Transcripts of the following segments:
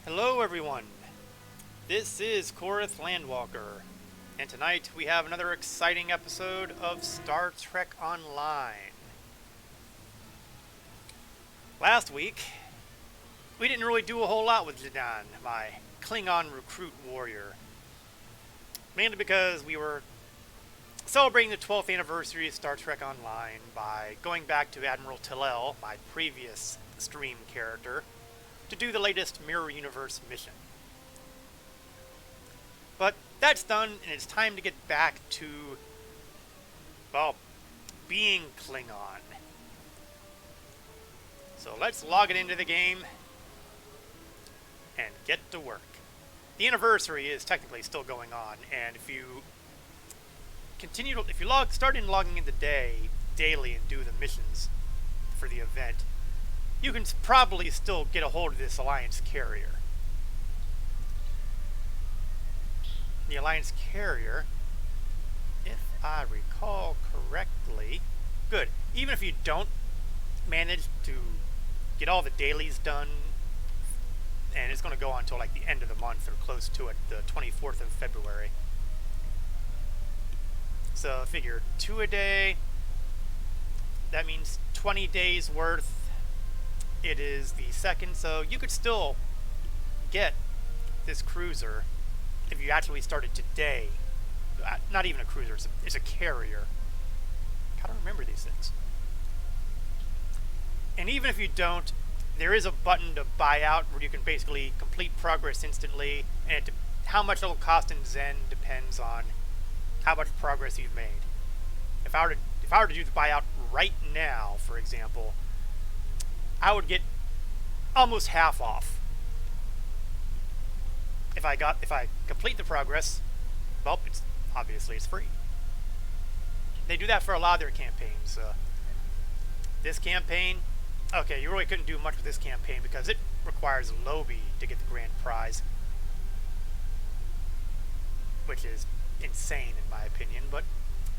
Hello everyone, this is Korath Landwalker, and tonight we have another exciting episode of Star Trek Online. Last week, we didn't really do a whole lot with Zidane, my Klingon recruit warrior. Mainly because we were celebrating the 12th anniversary of Star Trek Online by going back to Admiral Tillel, my previous stream character, to do the latest Mirror Universe mission. But that's done, and it's time to get back to, well, being Klingon. So let's log it into the game and get to work. The anniversary is technically still going on, and if you start logging in the daily and do the missions for the event, you can probably still get a hold of this Alliance carrier. The Alliance carrier, if I recall correctly, good. Even if you don't manage to get all the dailies done, and it's going to go on until like the end of the month or close to it, the 24th of February. So figure 2 a day, that means 20 days worth. It is the 2nd, so you could still get this cruiser if you actually started today. Not even a cruiser, it's a carrier. I don't remember these things. And even if you don't, there is a button to buy out where you can basically complete progress instantly, and how much it'll cost in Zen depends on how much progress you've made. If I were to do the buyout right now, for example, I would get almost half off. If I complete the progress, well, obviously it's free. They do that for a lot of their campaigns. This campaign, okay, you really couldn't do much with this campaign because it requires Lobby to get the grand prize, which is insane in my opinion. But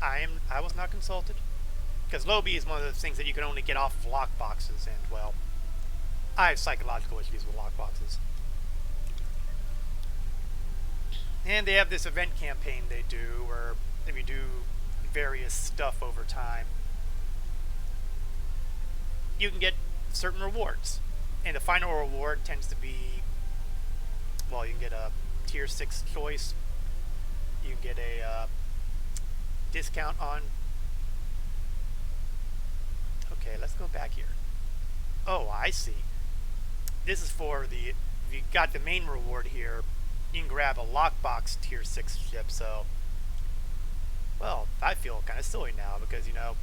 I was not consulted. Because Lobby is one of those things that you can only get off of lockboxes, and, well, I have psychological issues with lockboxes. And they have this event campaign they do, where if you do various stuff over time, you can get certain rewards. And the final reward tends to be, well, you can get a tier 6 choice, you can get a discount on. Okay, let's go back here. Oh, I see. This is for the, if you got the main reward here, you can grab a lockbox tier 6 ship, so, well, I feel kind of silly now because, you know,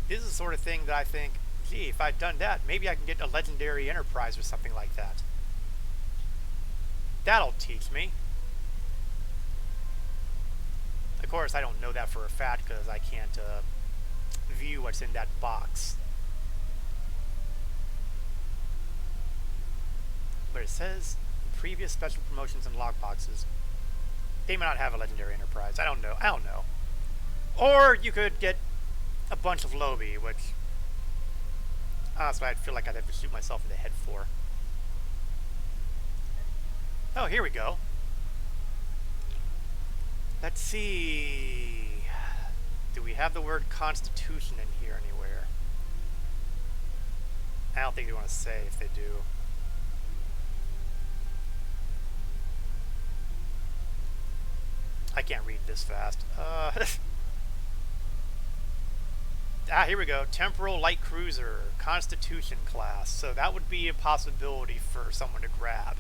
this is the sort of thing that I think, gee, if I'd done that, maybe I can get a legendary Enterprise or something like that. That'll teach me. Of course, I don't know that for a fact because I can't, view what's in that box. But it says previous special promotions and lockboxes. They may not have a legendary Enterprise. I don't know. Or you could get a bunch of Lobby, which honestly I'd feel like I'd have to shoot myself in the head for. Oh, here we go. Let's see. Do we have the word Constitution in here anywhere? I don't think they want to say if they do. I can't read this fast. Here we go. Temporal Light Cruiser, Constitution class. So that would be a possibility for someone to grab.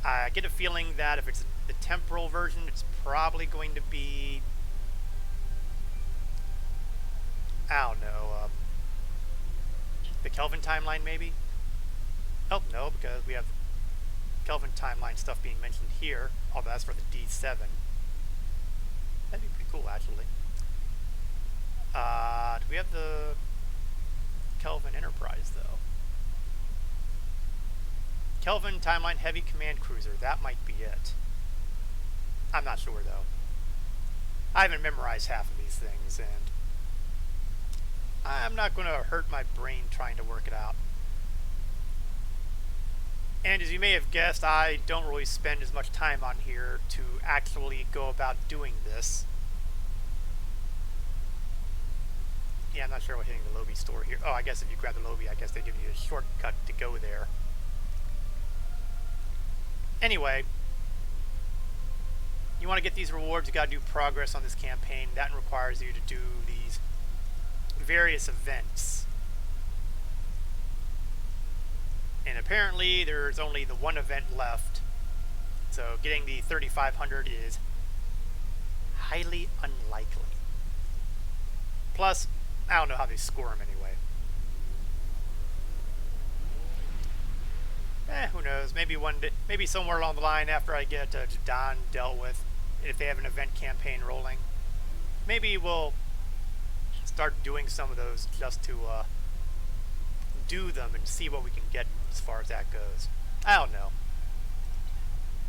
I get a feeling that if it's the temporal version, it's probably going to be, I don't know, the Kelvin timeline maybe? Oh, no, because we have Kelvin timeline stuff being mentioned here, although that's for the D7. That'd be pretty cool, actually. Do we have the Kelvin Enterprise, though? Kelvin timeline heavy command cruiser, that might be it. I'm not sure, though. I haven't memorized half of these things, and I'm not going to hurt my brain trying to work it out. And as you may have guessed, I don't really spend as much time on here to actually go about doing this. Yeah, I'm not sure what hitting the lobby store here. Oh, I guess if you grab the lobby, I guess they give you a shortcut to go there. Anyway, you want to get these rewards, you got to do progress on this campaign. That requires you to do these various events. And apparently there's only the one event left. So getting the 3500 is highly unlikely. Plus, I don't know how they score them anyway. Who knows? Maybe one day, maybe somewhere along the line after I get Jadon dealt with, if they have an event campaign rolling, maybe we'll start doing some of those just to do them and see what we can get as far as that goes. I don't know.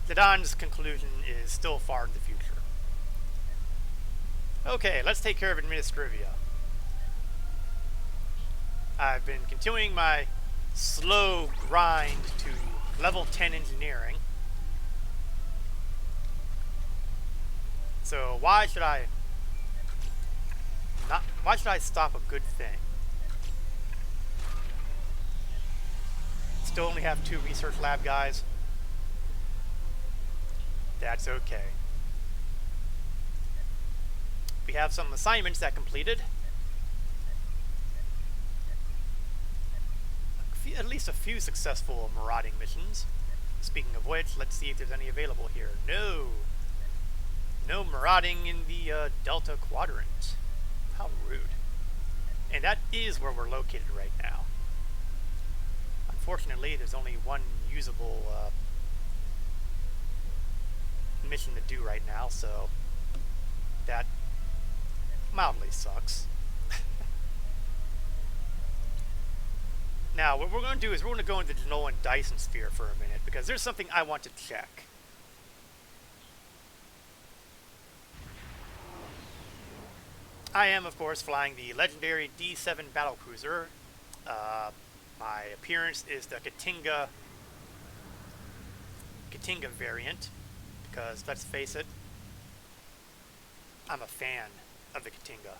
Jadon's conclusion is still far in the future. Okay, let's take care of Administrivia. I've been continuing my slow grind to level 10 engineering. So why should I stop a good thing? Still only have 2 research lab guys. That's okay. We have some assignments that completed. At least a few successful marauding missions. Speaking of which, let's see if there's any available here. No marauding in the Delta Quadrant. How rude. And that is where we're located right now. Unfortunately, there's only one usable mission to do right now, so that mildly sucks. Now, what we're going to do is we're going to go into the Nolan Dyson sphere for a minute, because there's something I want to check. I am, of course, flying the legendary D7 battlecruiser. My appearance is the Katinga variant, because let's face it, I'm a fan of the Katinga.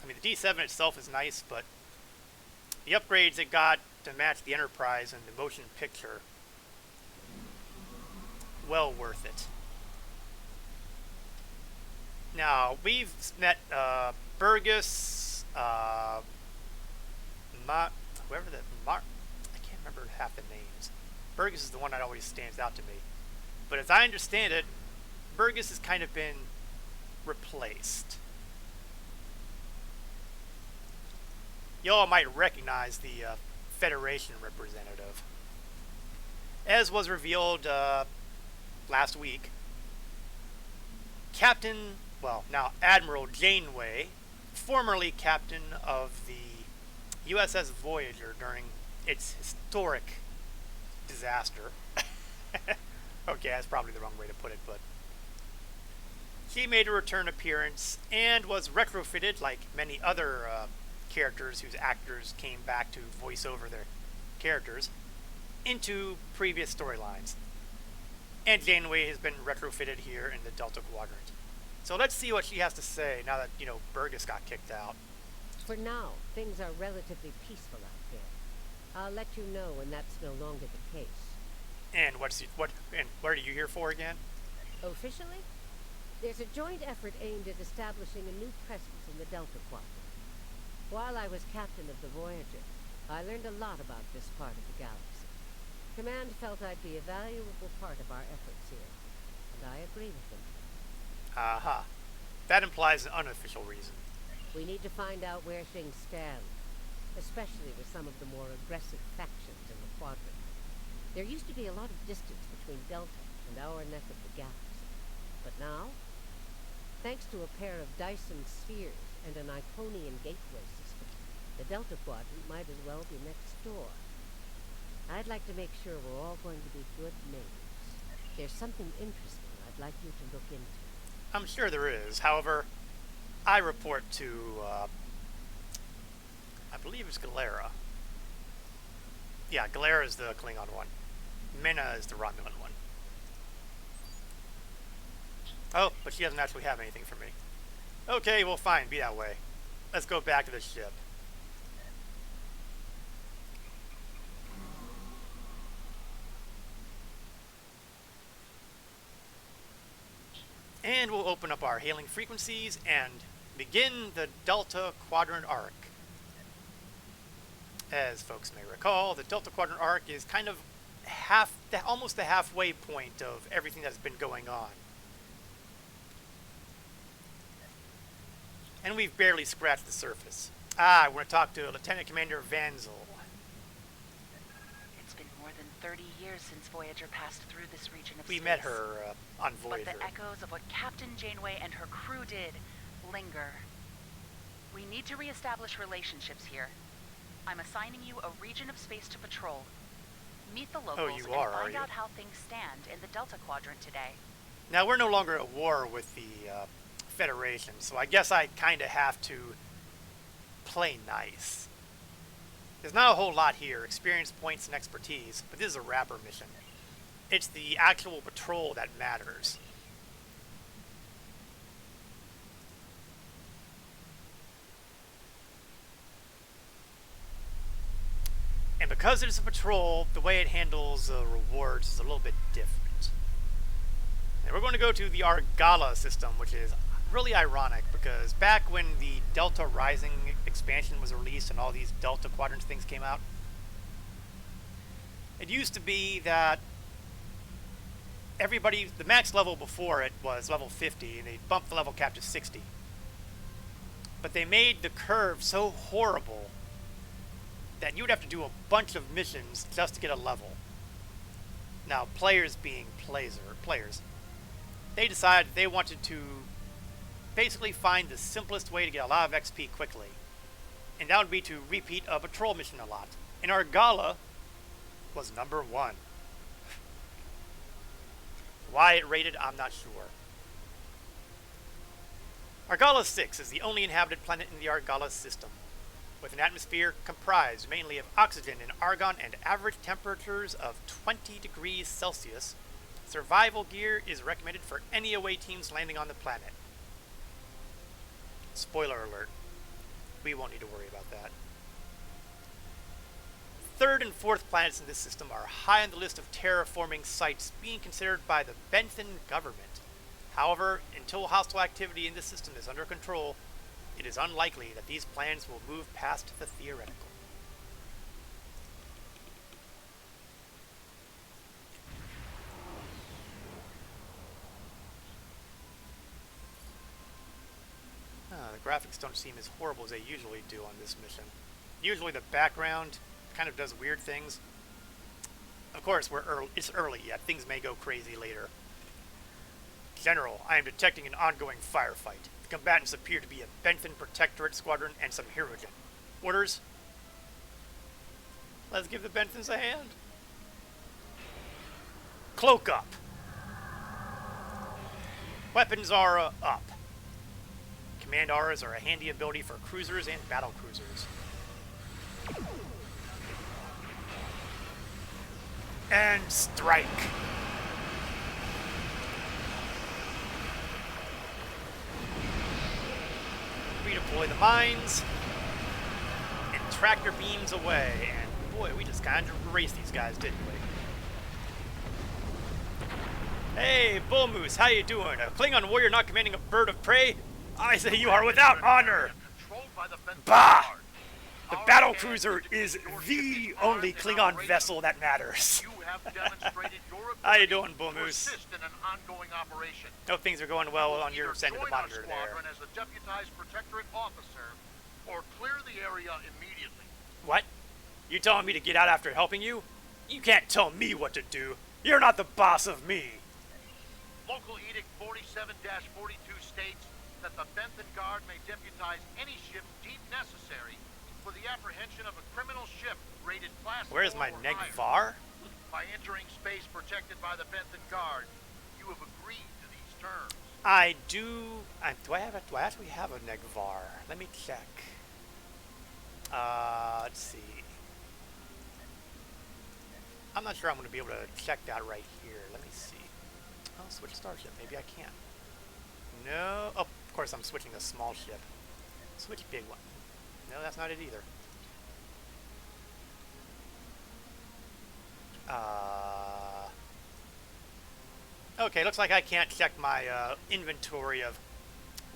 I mean, the D7 itself is nice, but the upgrades it got to match the Enterprise and the motion picture, well worth it. Now, we've met Burgess, I can't remember half the names. Burgess is the one that always stands out to me. But as I understand it, Burgess has kind of been replaced. Y'all might recognize the Federation representative. As was revealed last week, now Admiral Janeway, formerly captain of the USS Voyager during its historic disaster. Okay, that's probably the wrong way to put it, but she made a return appearance and was retrofitted like many other characters whose actors came back to voice over their characters into previous storylines. And Janeway has been retrofitted here in the Delta Quadrant. So let's see what she has to say now that, Burgess got kicked out. For now, things are relatively peaceful out there. I'll let you know when that's no longer the case. And what are you here for again? Officially, there's a joint effort aimed at establishing a new presence in the Delta Quadrant. While I was captain of the Voyager, I learned a lot about this part of the galaxy. Command felt I'd be a valuable part of our efforts here, and I agree with them. Aha. That implies an unofficial reason. We need to find out where things stand, especially with some of the more aggressive factions in the Quadrant. There used to be a lot of distance between Delta and our neck of the galaxy. But now, thanks to a pair of Dyson spheres and an Iconian gateway system, the Delta Quadrant might as well be next door. I'd like to make sure we're all going to be good neighbors. There's something interesting I'd like you to look into. I'm sure there is. However, I report to, I believe it's Galera. Yeah, Galera is the Klingon one. Mena is the Romulan one. Oh, but she doesn't actually have anything for me. Okay, well fine, be that way. Let's go back to the ship. And we'll open up our hailing frequencies and begin the Delta Quadrant arc. As folks may recall, the Delta Quadrant arc is kind of almost the halfway point of everything that's been going on. And we've barely scratched the surface. I want to talk to Lieutenant Commander Vanzel. It's been more than 30 years since Voyager passed through this region of We space. met her on Voyager. But the echoes of what Captain Janeway and her crew did linger. We need to reestablish relationships here. I'm assigning you a region of space to patrol. Meet the locals you are and find you? out how things stand in the Delta Quadrant today. Now, we're no longer at war with the Federation, so I guess I kind of have to play nice. There's not a whole lot here, experience points and expertise, but this is a wrapper mission. It's the actual patrol that matters. And because it is a patrol, the way it handles rewards is a little bit different. And we're going to go to the Argala system, which is really ironic because back when the Delta Rising expansion was released and all these Delta Quadrant things came out, it used to be that everybody, the max level before it was level 50, and they bumped the level cap to 60. But they made the curve so horrible that you would have to do a bunch of missions just to get a level. Now, players being players, they decided they wanted to basically find the simplest way to get a lot of XP quickly. And that would be to repeat a patrol mission a lot. And Argala was number 1. Why it rated, I'm not sure. Argala 6 is the only inhabited planet in the Argala system, with an atmosphere comprised mainly of oxygen and argon and average temperatures of 20 degrees Celsius. Survival gear is recommended for any away teams landing on the planet. Spoiler alert. We won't need to worry about that. Third and fourth planets in this system are high on the list of terraforming sites being considered by the Benthan government. However, until hostile activity in this system is under control, it is unlikely that these plans will move past the theoretical. The graphics don't seem as horrible as they usually do on this mission. Usually the background kind of does weird things. Of course, it's early yet. Things may go crazy later. General, I am detecting an ongoing firefight. The combatants appear to be a Benthan Protectorate squadron and some Hirogen. Orders? Let's give the Benthans a hand. Cloak up. Weapons are up. Command auras are a handy ability for cruisers and battle cruisers. And strike. Redeploy the mines. And tractor beams away. And boy, we just kind of erased these guys, didn't we? Hey, Bull Moose, how you doing? A Klingon warrior not commanding a bird of prey? I say you are without honor! Bah! The battle cruiser is the only Klingon vessel that matters. How you doing, Bull Moose? Hope things are going well on your side of the monitor there. As a deputized protectorate officer, or clear the area immediately. What? You telling me to get out after helping you? You can't tell me what to do. You're not the boss of me. Local Edict 47-42 states that the Benthan Guard may deputize any ship deemed necessary for the apprehension of a criminal ship rated Class 4 Where's my or Negvar? higher. By entering space protected by the Benthan Guard, you have agreed to these terms. I do. Do I actually have a Negvar? Let me check. Let's see. I'm not sure I'm going to be able to check that right here. Let me see. Oh, switch starship. Maybe I can. No. Oh, of course I'm switching a small ship. Switch big one. No, that's not it either. Okay, looks like I can't check my inventory of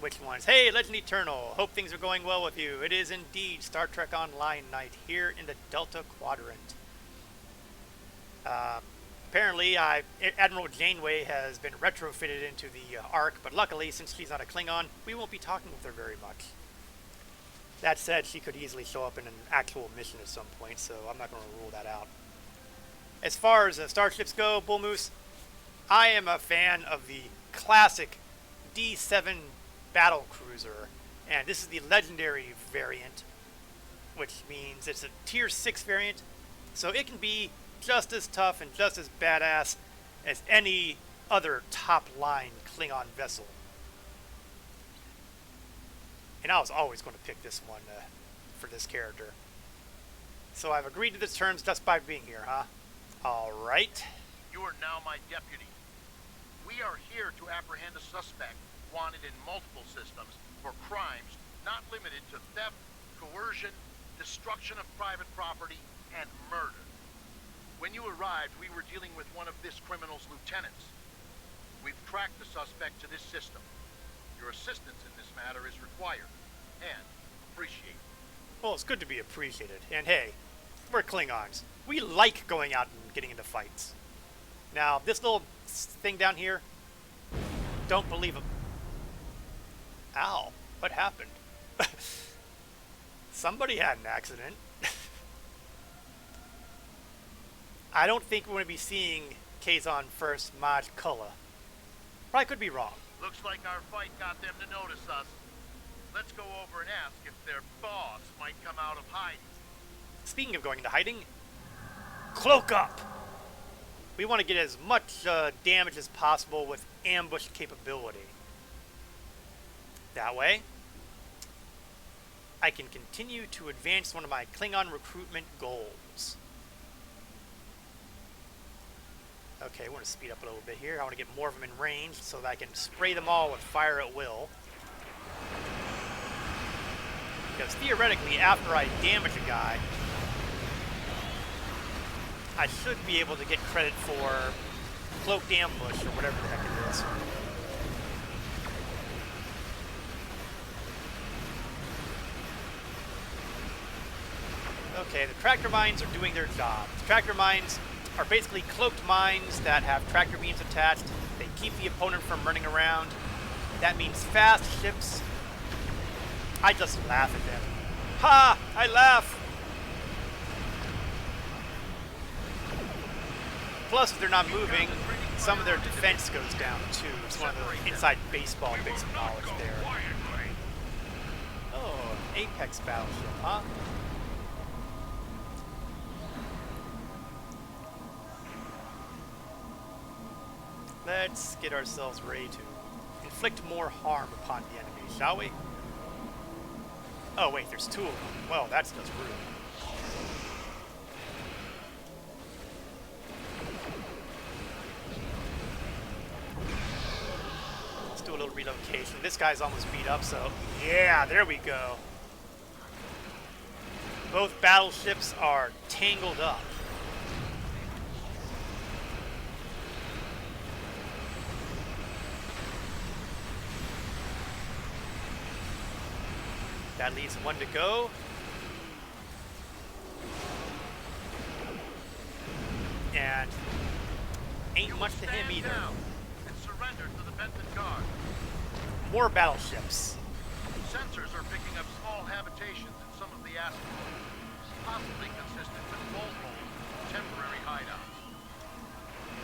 which ones. Hey, Legend Eternal. Hope things are going well with you. It is indeed Star Trek Online night here in the Delta Quadrant. Apparently, Admiral Janeway has been retrofitted into the Ark, but luckily, since she's not a Klingon, we won't be talking with her very much. That said, she could easily show up in an actual mission at some point, so I'm not going to rule that out. As far as starships go, Bull Moose, I am a fan of the classic D7 battle cruiser, and this is the legendary variant, which means it's a tier 6 variant, so it can be just as tough and just as badass as any other top-line Klingon vessel. And I was always going to pick this one for this character. So I've agreed to the terms just by being here, huh? Alright. You are now my deputy. We are here to apprehend a suspect wanted in multiple systems for crimes not limited to theft, coercion, destruction of private property, and murder. When you arrived, we were dealing with one of this criminal's lieutenants. We've tracked the suspect to this system. Your assistance in this matter is required and appreciated. Well, it's good to be appreciated. And hey, we're Klingons. We like going out and getting into fights. Now, this little thing down here, don't believe him. Ow, what happened? Somebody had an accident. I don't think we're going to be seeing Kazon first Maj Kulla. Probably could be wrong. Looks like our fight got them to notice us. Let's go over and ask if their boss might come out of hiding. Speaking of going into hiding, cloak up! We want to get as much damage as possible with ambush capability. That way, I can continue to advance one of my Klingon recruitment goals. Okay, we're going to speed up a little bit here. I want to get more of them in range so that I can spray them all with fire at will. Because theoretically, after I damage a guy, I should be able to get credit for cloaked ambush or whatever the heck it is. Okay, the tractor mines are doing their job. The tractor mines are basically cloaked mines that have tractor beams attached. They keep the opponent from running around. That means fast ships. I just laugh at them. Ha! I laugh! Plus, if they're not moving, some of their defense goes down too. It's one of the inside baseball bits of knowledge there. Oh, Apex battleship, huh? Let's get ourselves ready to inflict more harm upon the enemy, shall we? Oh wait, there's two of them. Well, that's just rude. Let's do a little relocation. This guy's almost beat up, so yeah, there we go. Both battleships are tangled up. That leaves one to go. And ain't much to him either. And surrender to the Benton Guard. More battleships. Sensors are picking up small habitations in some of the asteroids, possibly consistent with multiple temporary hideouts.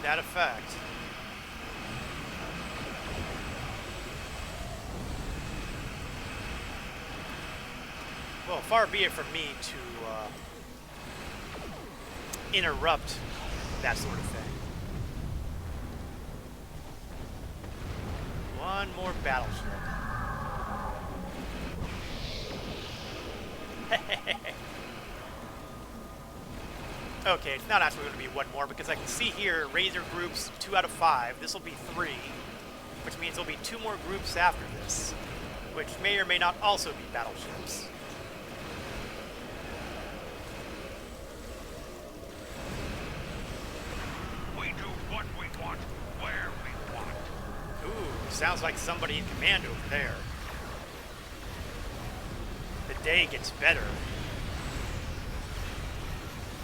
That a fact. Well, far be it from me to interrupt that sort of thing. One more battleship. Okay, it's not actually going to be one more because I can see here Razor groups 2 out of 5. This will be 3, which means there'll be 2 more groups after this, which may or may not also be battleships. We do what we want, where we want. Ooh, sounds like somebody in command over there. The day gets better.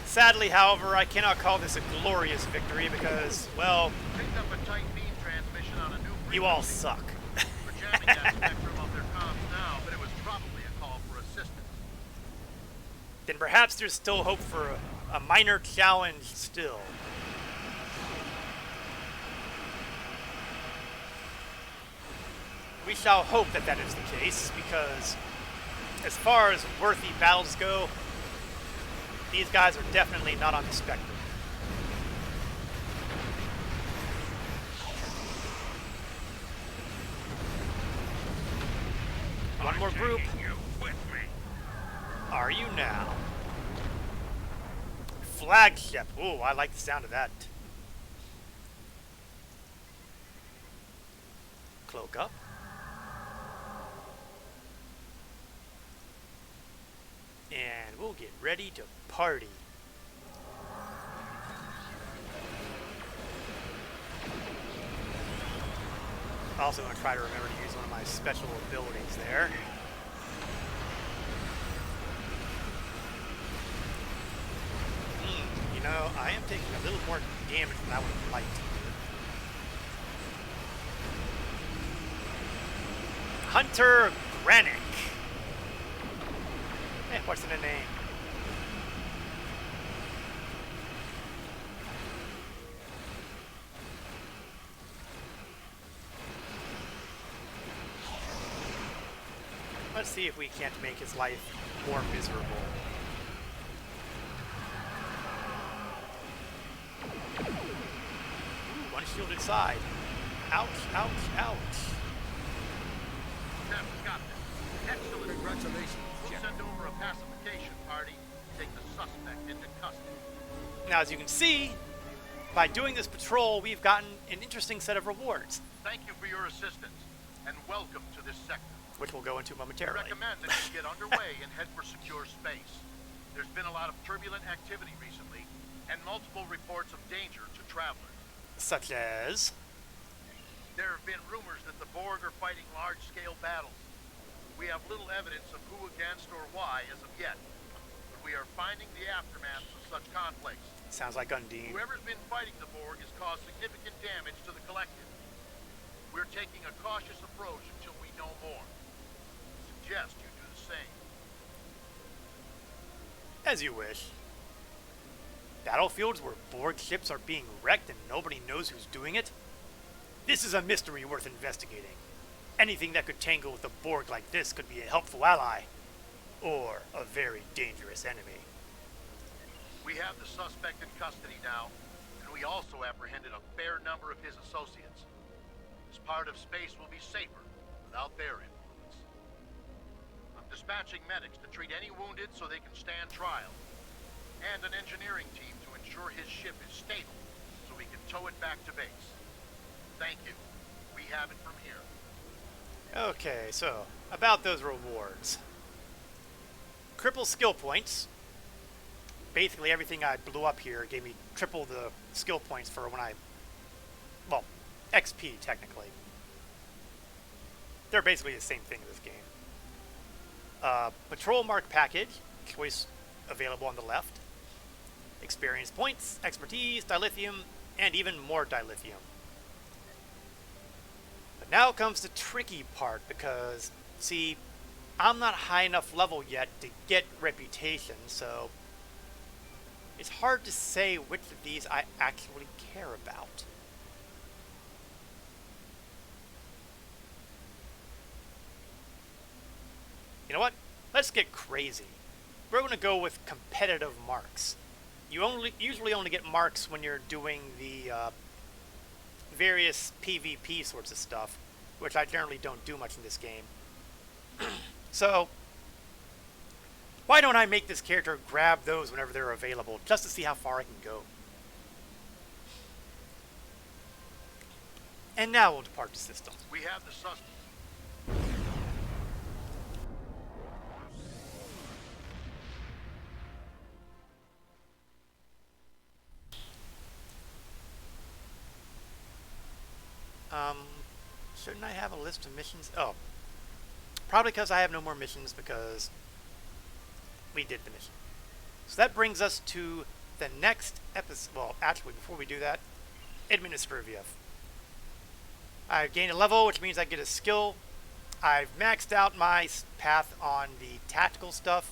Sadly, however, I cannot call this a glorious victory because, well, Picked up a tight beam transmission on a new you all frequency. suck. We're jamming that spectrum of their comms now, but it was probably a call for assistance. Then perhaps there's still hope for a minor challenge still. We shall hope that that is the case, because as far as worthy battles go, these guys are definitely not on the spectrum. One more group. You with me. Are you now? Flagship. Ooh, I like the sound of that. Cloak up. And we'll get ready to party. Also going to try to remember to use one of my special abilities there. You know, I am taking a little more damage than I would like to. Hunter Granick. What's in the name? Let's see if we can't make his life more miserable. Ooh, unshielded side. Ouch, ouch, ouch. Jeff, got this. Excellent. Congratulations, We'll Jeff. send over a pacification party to take the suspect into custody. Now, as you can see, by doing this patrol, we've gotten an interesting set of rewards, Thank you for your assistance, and welcome to this sector. which we'll go into I momentarily. recommend that you get underway and head for secure space. There's been a lot of turbulent activity recently, and multiple reports of danger to travelers. Such as... There have been rumors that the Borg are fighting large-scale battles. We have little evidence of who against or why as of yet, but we are finding the aftermath of such conflicts. Sounds like Undine. Whoever's been fighting the Borg has caused significant damage to the collective. We're taking a cautious approach until we know more. Suggest you do the same. As you wish. Battlefields where Borg ships are being wrecked and nobody knows who's doing it? This is a mystery worth investigating. Anything that could tangle with a Borg like this could be a helpful ally, or a very dangerous enemy. We have the suspect in custody now, and we also apprehended a fair number of his associates. This part of space will be safer without their influence. I'm dispatching medics to treat any wounded so they can stand trial, and an engineering team to ensure his ship is stable so we can tow it back to base. Thank you. We have it from here. Okay, so, about those rewards. Cripple skill points. Basically everything I blew up here gave me triple the skill points for when I... well, XP, technically. They're basically the same thing in this game. Patrol mark package, choice available on the left. Experience points, expertise, dilithium, and even more dilithium. But now comes the tricky part, because, see, I'm not high enough level yet to get reputation, so it's hard to say which of these I actually care about. You know what? Let's get crazy. We're going to go with competitive marks. You usually only get marks when you're doing the various PvP sorts of stuff, which I generally don't do much in this game. So, Why don't I make this character grab those whenever they're available, just to see how far I can go? And now we'll depart the system. We have the suspect. Shouldn't I have a list of missions? Oh, probably because I have no more missions because we did the mission. So that brings us to the next episode. Well, actually, before we do that, Administrivia. I've gained a level, which means I get a skill. I've maxed out my path on the tactical stuff.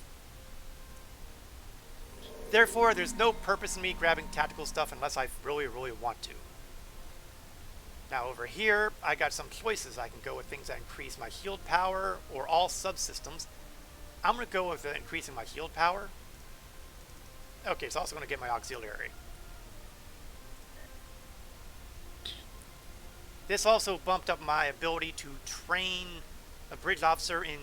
Therefore, there's no purpose in me grabbing tactical stuff unless I really, really want to. Now over here, I got some choices. I can go with things that increase my shield power or all subsystems. I'm going to go with increasing my shield power. Okay, it's also going to get my auxiliary. This also bumped up my ability to train a bridge officer in...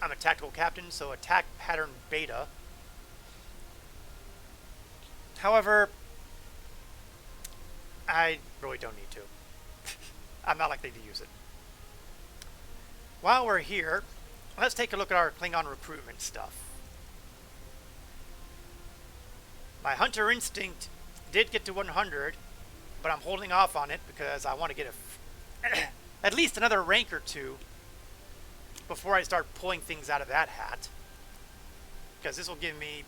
I'm a tactical captain, so attack pattern beta. However, I really don't need to. I'm not likely to use it. While we're here, let's take a look at our Klingon recruitment stuff. My Hunter Instinct did get to 100, but I'm holding off on it because I want to get at least another rank or two before I start pulling things out of that hat. Because this will give me,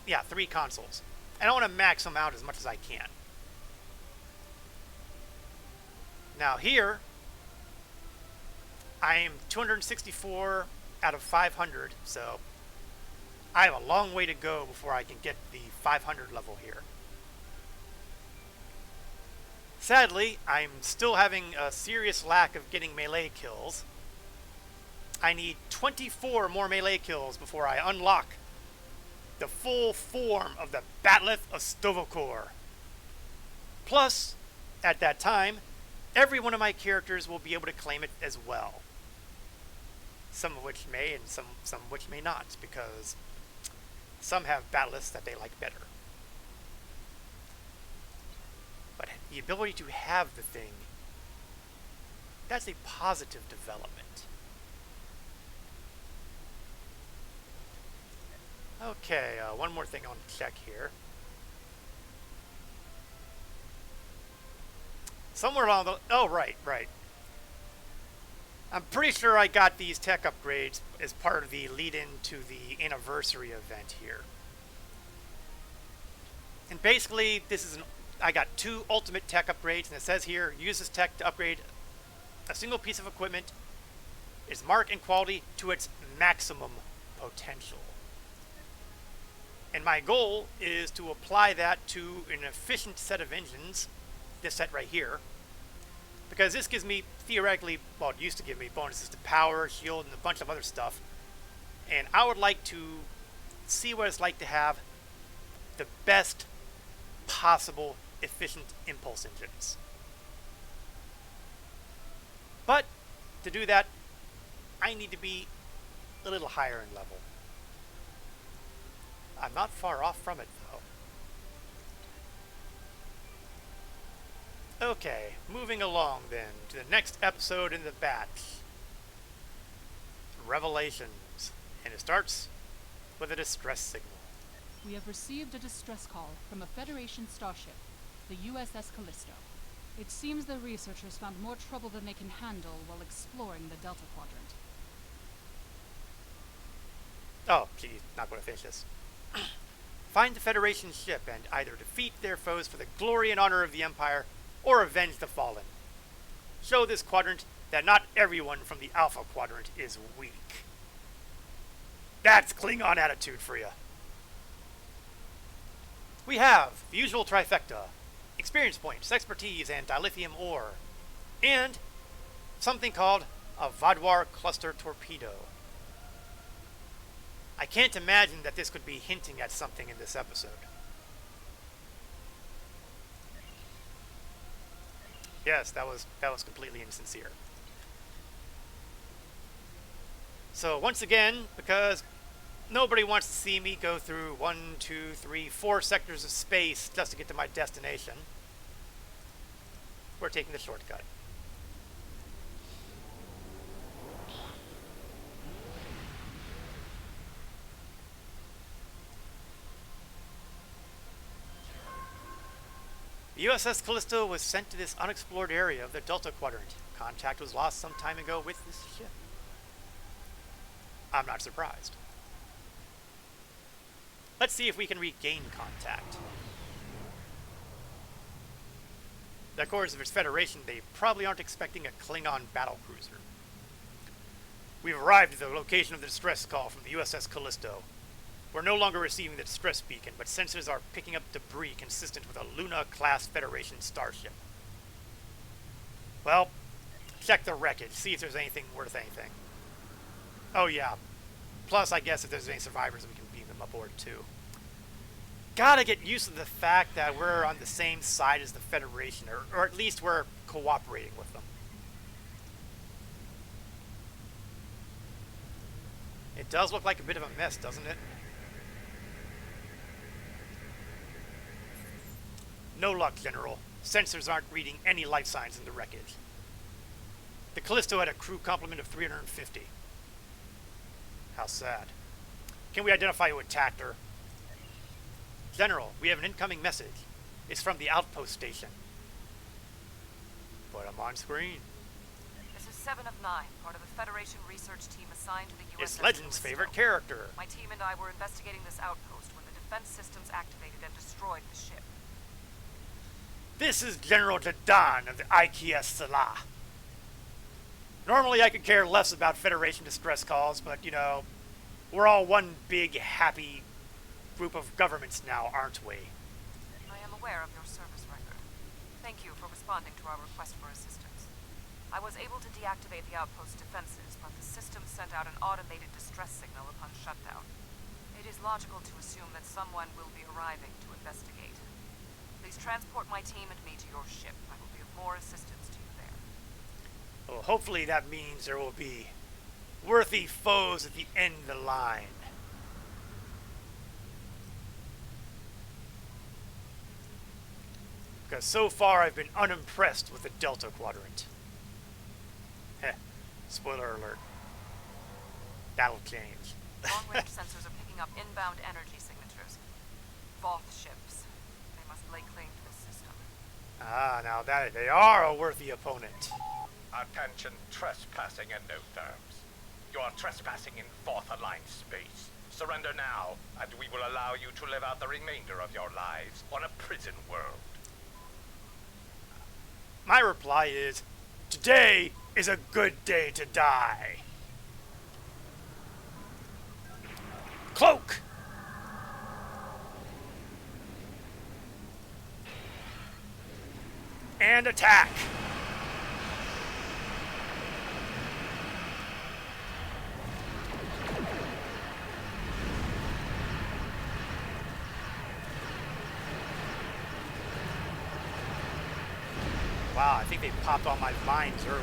3 consoles. And I want to max them out as much as I can. Now here, I am 264 out of 500, so I have a long way to go before I can get the 500 level here. Sadly, I'm still having a serious lack of getting melee kills. I need 24 more melee kills before I unlock the full form of the Bat'leth of Sto-vo-kor. Plus, at that time, every one of my characters will be able to claim it as well. Some of which may and some of which may not, because some have bat'leths that they like better. But the ability to have the thing, that's a positive development. Okay, one more thing I want to check here. Somewhere along the... Oh, right. I'm pretty sure I got these tech upgrades as part of the lead-in to the anniversary event here. And basically, I got 2 ultimate tech upgrades, and it says here, use this tech to upgrade a single piece of equipment, its mark and quality to its maximum potential. And my goal is to apply that to an efficient set of engines, this set right here, because this gives me theoretically, well, it used to give me bonuses to power, shield, and a bunch of other stuff, and I would like to see what it's like to have the best possible efficient impulse engines. But to do that, I need to be a little higher in level. I'm not far off from it, though. Okay, moving along then to the next episode in the batch. Revelations. And it starts with a distress signal. We have received a distress call from a Federation starship, the USS Callisto. It seems the researchers found more trouble than they can handle while exploring the Delta Quadrant. Oh, geez, not going to finish this. Find the Federation ship and either defeat their foes for the glory and honor of the Empire, or avenge the fallen. Show this quadrant that not everyone from the Alpha Quadrant is weak. That's Klingon attitude for you. We have the usual trifecta: experience points, expertise, and dilithium ore. And something called a Vadwar cluster torpedo. I can't imagine that this could be hinting at something in this episode. Yes, that was completely insincere. So once again, because Nobody wants to see me go through 1, 2, 3, 4 sectors of space just to get to my destination. We're taking the shortcut. The USS Callisto was sent to this unexplored area of the Delta Quadrant. Contact was lost some time ago with this ship. I'm not surprised. Let's see if we can regain contact. Of course, if it's Federation, they probably aren't expecting a Klingon battlecruiser. We've arrived at the location of the distress call from the USS Callisto. We're no longer receiving the distress beacon, but sensors are picking up debris consistent with a Luna-class Federation starship. Well, check the wreckage, see if there's anything worth anything. Oh yeah. Plus, I guess if there's any survivors, we can beam them aboard too. Gotta get used to the fact that we're on the same side as the Federation, or at least we're cooperating with them. It does look like a bit of a mess, doesn't it? No luck, General. Sensors aren't reading any life signs in the wreckage. The Callisto had a crew complement of 350. How sad. Can we identify who attacked her? General, we have an incoming message. It's from the outpost station. Put them on screen. This is 7 of 9, part of the Federation research team assigned to the USS It's Legend's Callisto. favorite character. My team and I were investigating this outpost when the defense systems activated and destroyed the ship. This is General Jadan of the IKS Salah. Normally I could care less about Federation distress calls, but, you know, we're all one big, happy group of governments now, aren't we? I am aware of your service record. Thank you for responding to our request for assistance. I was able to deactivate the outpost defenses, but the system sent out an automated distress signal upon shutdown. It is logical to assume that someone will be arriving to investigate. Please transport my team and me to your ship. I will be of more assistance to you there. Well, hopefully that means there will be worthy foes at the end of the line. Because so far I've been unimpressed with the Delta Quadrant. Heh, spoiler alert. That'll change. Long-range sensors are picking up inbound energy signatures. Voth ships. They must lay claim to this system. Ah, now that they are a worthy opponent. Attention, trespassing in no terms. You are trespassing in Voth-aligned space. Surrender now, and we will allow you to live out the remainder of your lives on a prison world. My reply is, today is a good day to die. Cloak! And attack! Wow, I think they popped all my mines early.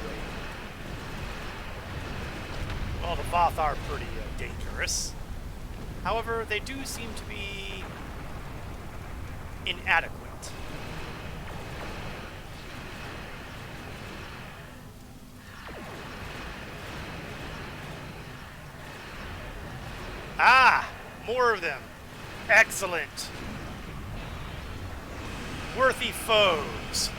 Well, the Voth are pretty dangerous. However, they do seem to be inadequate. Ah! More of them. Excellent. Worthy foes.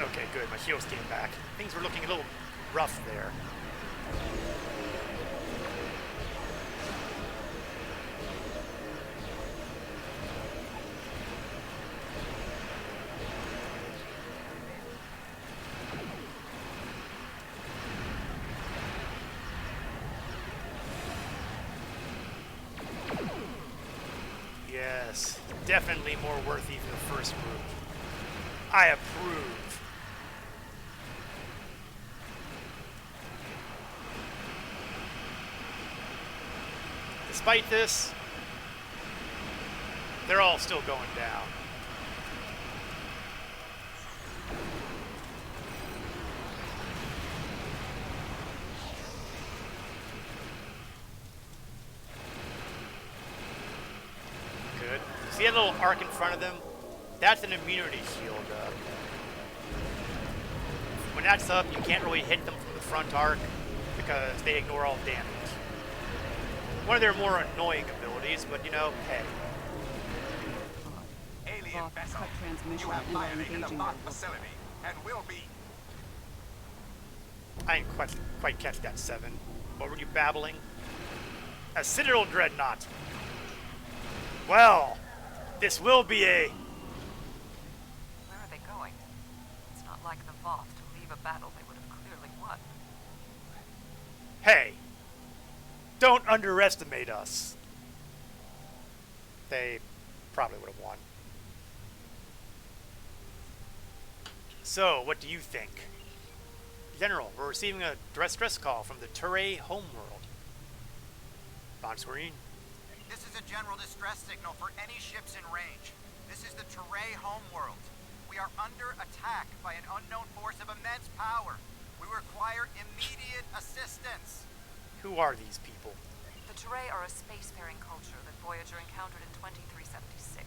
Okay, good. My shields came back. Things were looking a little rough there. Yes, definitely more worthy than the first group. I approve. Despite this, they're all still going down. See that little arc in front of them? That's an immunity shield. When that's up, you can't really hit them from the front arc because they ignore all damage. One of their more annoying abilities, but you know, hey. Alien Voth vessel, cut transmission you have and are violated the engaging Voth them. facility and will be. I didn't quite catch that, 7. What were you babbling? A Citadel Dreadnought. Well, this will be a... Where are they going? It's not like the Voth to leave a battle they would have clearly won. Hey, don't underestimate us. They probably would have won. So, what do you think? General, we're receiving a distress call from the Turay homeworld. On screen. This is a general distress signal for any ships in range. This is the Turay homeworld. We are under attack by an unknown force of immense power. We require immediate assistance. Who are these people? The Turay are a spacefaring culture that Voyager encountered in 2376.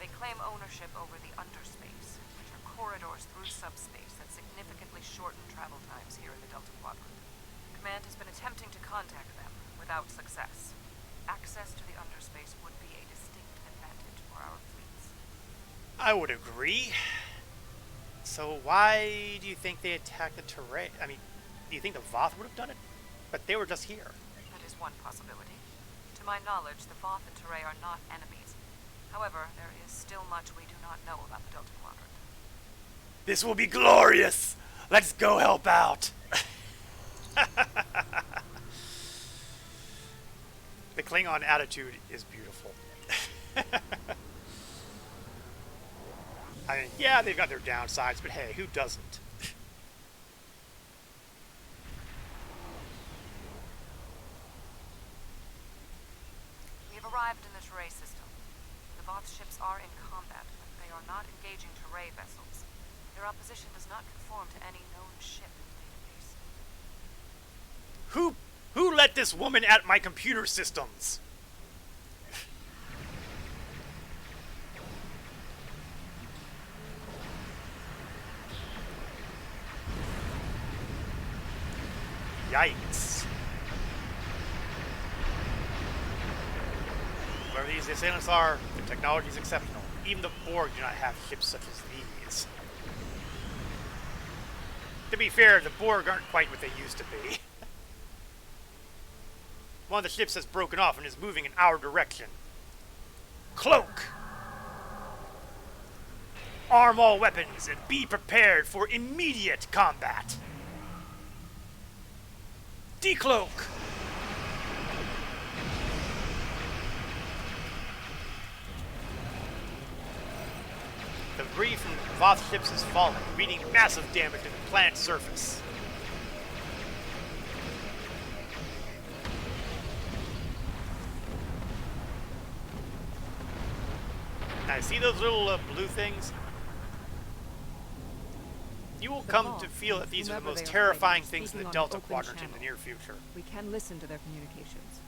They claim ownership over the underspace, which are corridors through subspace that significantly shorten travel times here in the Delta Quadrant. Command has been attempting to contact them, without success. Access to the underspace would be a distinct advantage for our fleets. I would agree. So why do you think they attacked the Turay? I mean, do you think the Voth would have done it? But they were just here. That is one possibility. To my knowledge, the Voth and Turay are not enemies. However, there is still much we do not know about the Delta Quadrant. This will be glorious! Let's go help out! The Klingon attitude is beautiful. I mean, yeah, they've got their downsides, but hey, who doesn't? We have arrived in the Turay system. The Voth ships are in combat, but they are not engaging Turay vessels. Their opposition does not conform to any known ship in the database. Who let this woman at my computer systems? Yikes. Whoever these assailants are, their technology is exceptional. Even the Borg do not have ships such as these. To be fair, the Borg aren't quite what they used to be. One of the ships has broken off and is moving in our direction. Cloak! Arm all weapons and be prepared for immediate combat. Decloak! The debris from Voth ships is falling, wreaking massive damage to the planet's surface. Now, see those little blue things? You will come to feel that these are the most terrifying things in the Delta Quadrant in the near future. We can listen to their communications.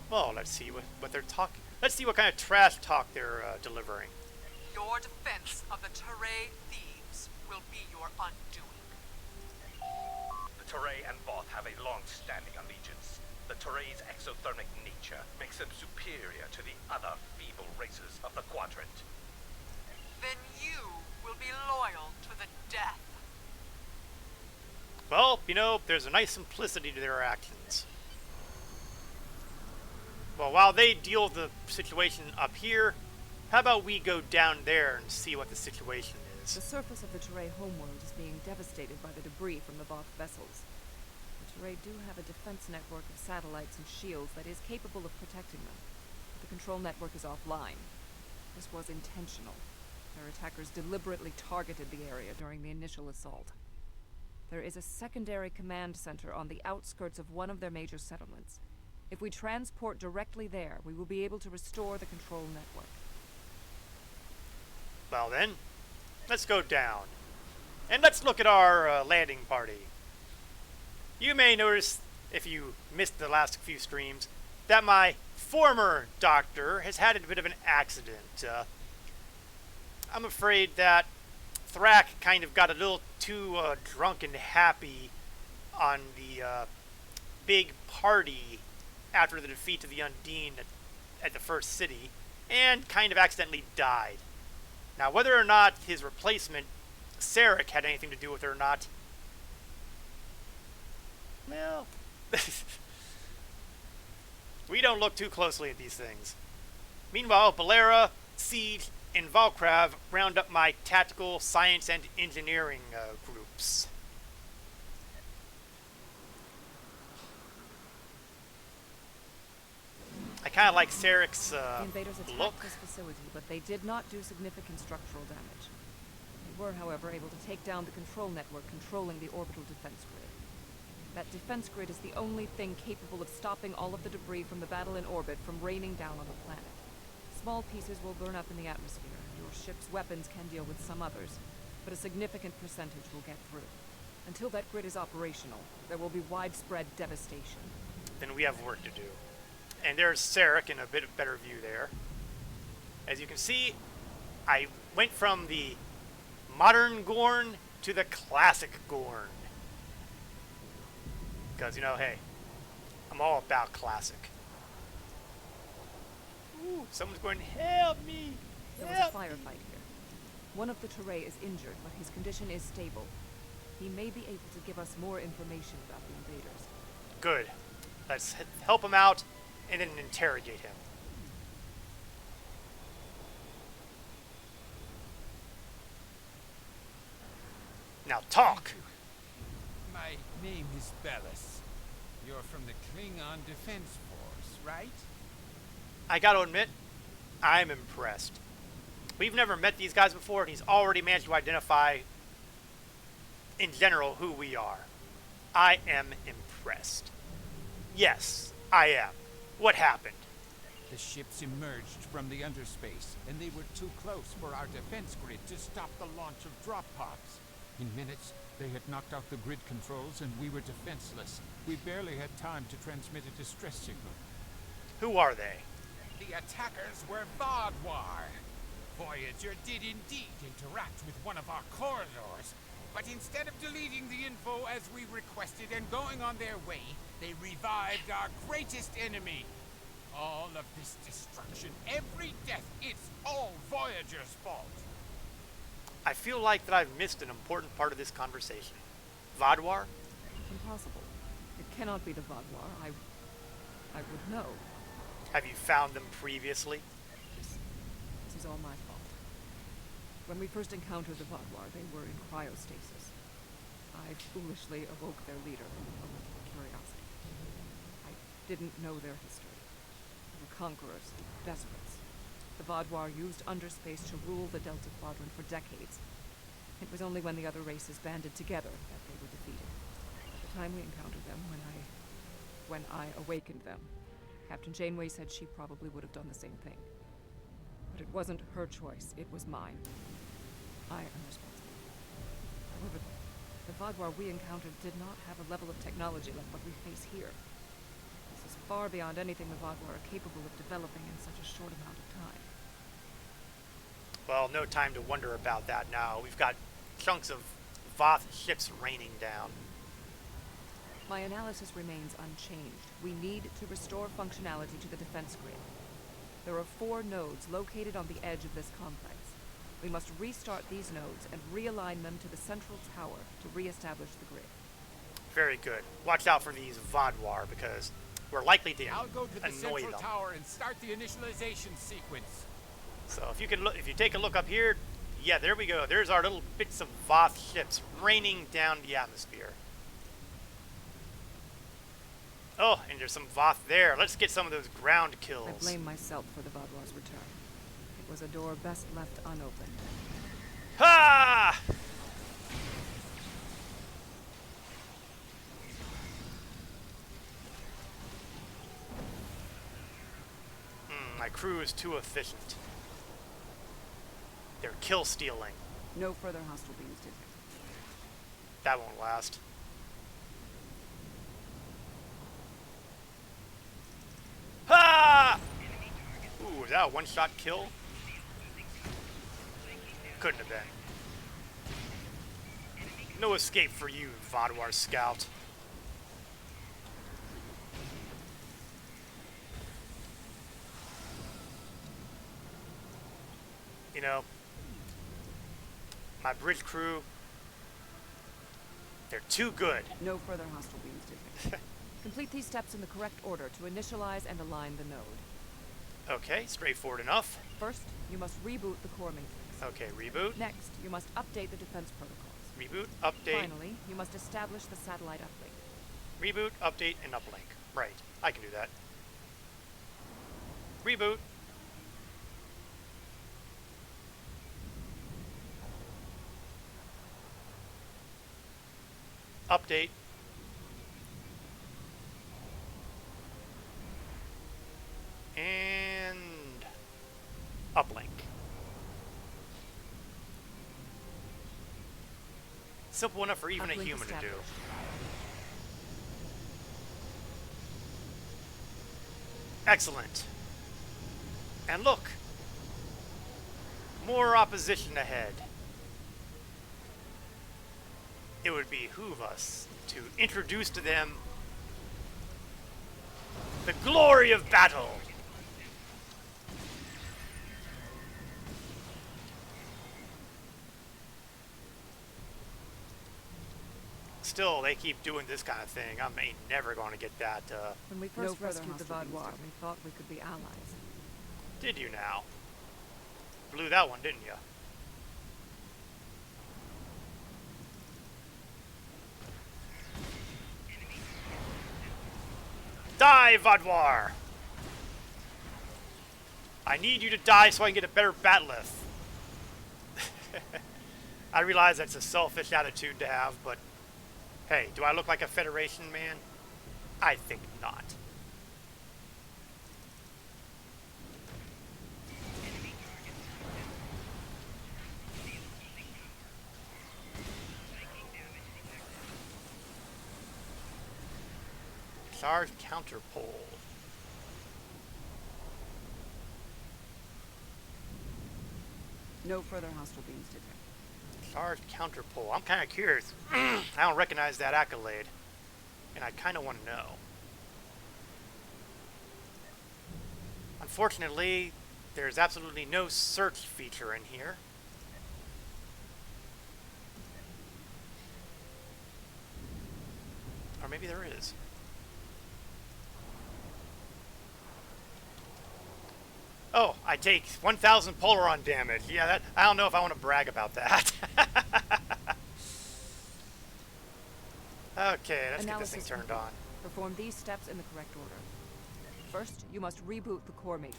Well, let's see what they're talking. Let's see what kind of trash talk they're delivering. Your defense of the Turay thieves will be your undoing. The Turay and Voth have a long-standing allegiance. The Turay's exothermic nature makes them superior to the other feeble races of the quadrant. Then you will be loyal to the death. Well, you know, there's a nice simplicity to their actions. Well, while they deal with the situation up here, how about we go down there and see what the situation is? The surface of the Turay homeworld is being devastated by the debris from the Voth vessels. The Turay do have a defense network of satellites and shields that is capable of protecting them. But the control network is offline. This was intentional. Their attackers deliberately targeted the area during the initial assault. There is a secondary command center on the outskirts of one of their major settlements. If we transport directly there, we will be able to restore the control network. Well then, let's go down. And let's look at our landing party. You may notice, if you missed the last few streams, that my former doctor has had a bit of an accident. I'm afraid that Thrak kind of got a little too drunk and happy on the big party after the defeat of the Undine at the first city, and kind of accidentally died. Now, whether or not his replacement, Sarek, had anything to do with it or not, well, we don't look too closely at these things. Meanwhile, Balera, Siege, and Valkrav round up my tactical, science, and engineering groups. I kind of like Sarek's The invaders attacked look. this facility, but they did not do significant structural damage. They were, however, able to take down the control network controlling the orbital defense grid. That defense grid is the only thing capable of stopping all of the debris from the battle in orbit from raining down on the planet. Small pieces will burn up in the atmosphere. Your ship's weapons can deal with some others, but a significant percentage will get through. Until that grid is operational, there will be widespread devastation. Then we have work to do. And there's Sarek in a bit of better view there. As you can see, I went from the modern Gorn to the classic Gorn. Because, you know, hey, I'm all about classic. Ooh, someone's going to help me! There was a firefight here. One of the Teray is injured, but his condition is stable. He may be able to give us more information about the invaders. Good. Let's help him out and then interrogate him. Now talk! My name is Bellis. You're from the Klingon Defense Force, right? I gotta admit, I'm impressed. We've never met these guys before, and he's already managed to identify, in general, who we are. I am impressed. Yes, I am. What happened? The ships emerged from the underspace, and they were too close for our defense grid to stop the launch of drop pods. In minutes, they had knocked out the grid controls, and we were defenseless. We barely had time to transmit a distress signal. Who are they? The attackers were Vaadwaur. Voyager did indeed interact with one of our corridors, but instead of deleting the info as we requested and going on their way, they revived our greatest enemy. All of this destruction, every death, it's all Voyager's fault. I feel like that I've missed an important part of this conversation. Vaadwaur? Impossible. It cannot be the Vaadwaur. I would know. Have you found them previously? This is all my fault. When we first encountered the Vaadwaur, they were in cryostasis. I foolishly awoke their leader from curiosity. I didn't know their history. They were conquerors, desperates. The Vaadwaur used underspace to rule the Delta Quadrant for decades. It was only when the other races banded together that they were defeated. At the time we encountered them, when I awakened them, Captain Janeway said she probably would have done the same thing. But it wasn't her choice, it was mine. I am responsible. However, the Vaadwaur we encountered did not have a level of technology like what we face here. This is far beyond anything the Vaadwaur are capable of developing in such a short amount of time. Well, no time to wonder about that now. We've got chunks of Voth ships raining down. My analysis remains unchanged. We need to restore functionality to the defense grid. There are 4 nodes located on the edge of this complex. We must restart these nodes and realign them to the central tower to re-establish the grid. Very good. Watch out for these Vaadwaur, because we're likely to I'll go to the annoy central them. tower and start the initialization sequence. So if you can look, if you take a look up here, yeah, there we go. There's our little bits of Voth ships raining down the atmosphere. Oh, and there's some Voth there. Let's get some of those ground kills. I blame myself for the Vaadwaur's return. It was a door best left unopened. Ha! My crew is too efficient. They're kill stealing. No further hostile beings detected. That won't last. Ha! was that a one-shot kill? Couldn't have been. No escape for you, Vodwar Scout. You know, my bridge crew, they're too good. No further hostile beams detected. Complete these steps in the correct order to initialize and align the node. Okay, straightforward enough. First, you must reboot the core matrix. Okay, reboot. Next, you must update the defense protocols. Reboot, update. Finally, you must establish the satellite uplink. Reboot, update, and uplink. Right, I can do that. Reboot. Update. And uplink. Simple enough for even a Uplink human to do. established. Excellent. And look, more opposition ahead. It would behoove us to introduce to them the glory of battle. Still, they keep doing this kind of thing. I ain't never going to get that. When we first rescued the Vodwar, we thought we could be allies. Did you now? Blew that one, didn't you? Die, Vodwar! I need you to die so I can get a better bat'leth. I realize that's a selfish attitude to have, but hey, do I look like a Federation man? I think not. Charge counterpole. No further hostile beams detected. Charge counterpole. I'm kind of curious. I don't recognize that accolade, and I kind of want to know. Unfortunately, there's absolutely no search feature in here. Or maybe there is. Oh, I take 1,000 Polaron damage. Yeah, that I don't know if I want to brag about that. Okay, let's get this thing turned on. Perform these steps in the correct order. First, you must reboot the core matrix.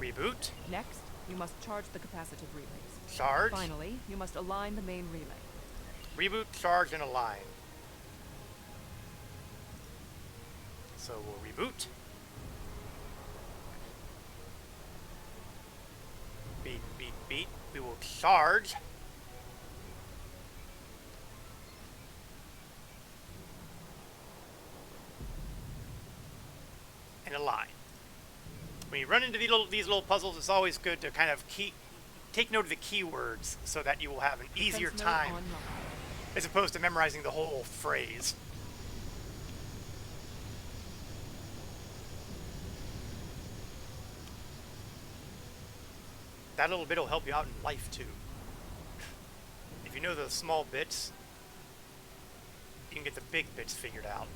Reboot. Next, you must charge the capacitive relays. Charge. Finally, you must align the main relay. Reboot, charge, and align. So we'll reboot. Beat, beat, beat. We will charge. And align. When you run into these little puzzles, it's always good to kind of take note of the keywords so that you will have an easier time as opposed to memorizing the whole phrase. That little bit will help you out in life too. If you know the small bits, you can get the big bits figured out.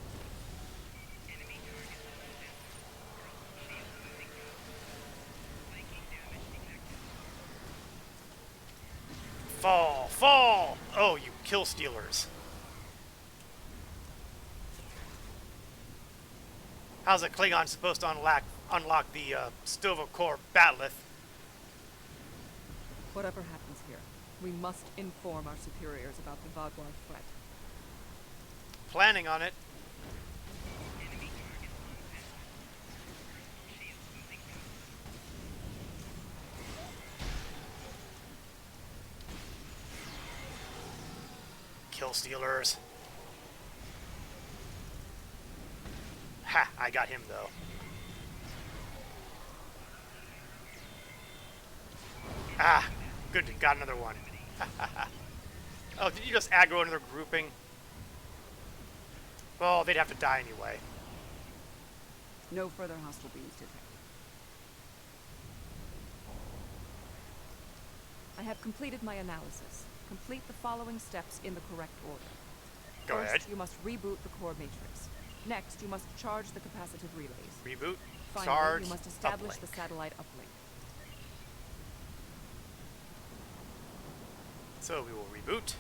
Fall! Fall! Oh, you kill stealers. How's a Klingon supposed to unlock the Stova Core bat'leth? Whatever happens here, we must inform our superiors about the Vodwar threat. Planning on it. Kill stealers. Ha! I got him though. Ah, good, got another one. Oh, did you just aggro another grouping? Well, they'd have to die anyway. No further hostile beams detected. I have completed my analysis. Complete the following steps in the correct order. Go ahead. First, you must reboot the core matrix. Next, you must charge the capacitive relays. Reboot, Finally, charge, you must establish uplink. the satellite uplink. So we will reboot.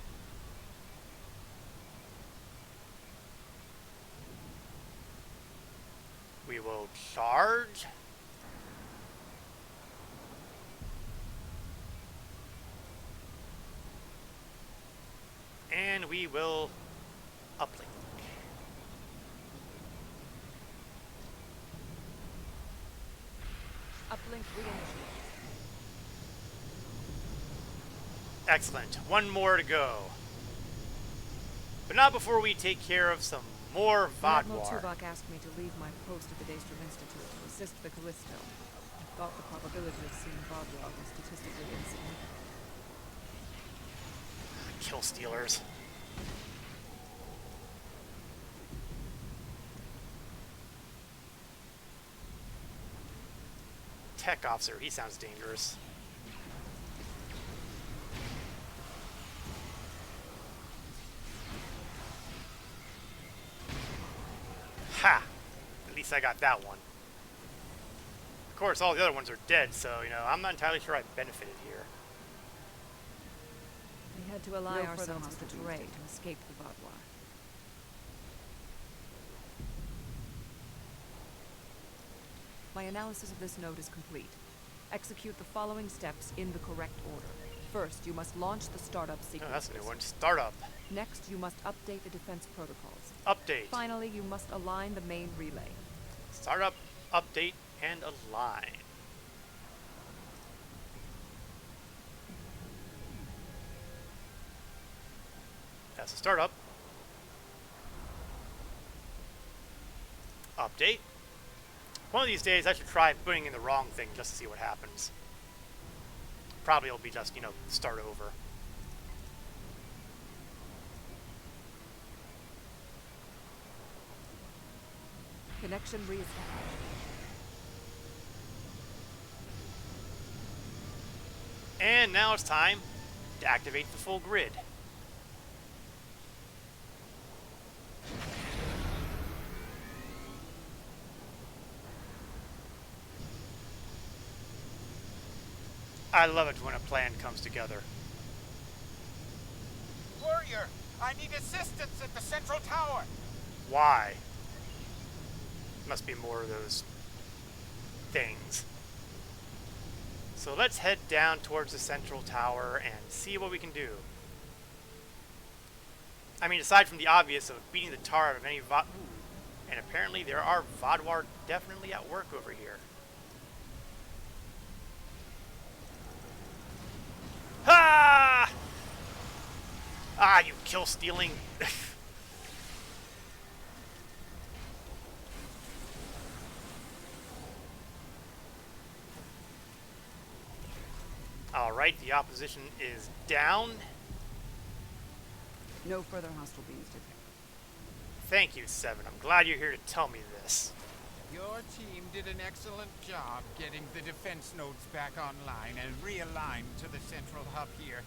We will charge. And we will uplink. Uplink reinitiated. Excellent. One more to go. But not before we take care of some more Admiral Vodwar. Tuvok asked me to leave my post at the Daystrom Institute to assist the Callisto. I thought the probability of seeing Vodwar was statistically insignificant. Kill stealers. Tech officer, he sounds dangerous. Ha! At least I got that one. Of course, all the other ones are dead, so, you know, I'm not entirely sure I benefited here. We had to ally ourselves with the terrain to escape the Vodwar. My analysis of this node is complete. Execute the following steps in the correct order. First, you must launch the startup Oh, sequences. that's a new one. Startup. Next, you must update the defense protocols. Update. Finally, you must align the main relay. Startup, update, and align. That's a startup. Update. One of these days I should try putting in the wrong thing just to see what happens. Probably it'll be just, you know, start over. Connection reestablished. And now it's time to activate the full grid. I love it when a plan comes together. Warrior, I need assistance at the central tower. Why? Must be more of those things. So let's head down towards the central tower and see what we can do. I mean, aside from the obvious of beating the tar out of any and apparently there are Vodwar definitely at work over here. Ah! Ah, you kill stealing. Alright, the opposition is down. No further hostile beams detected. Thank you, Seven. I'm glad you're here to tell me this. Your team did an excellent job getting the defense nodes back online and realigned to the central hub here.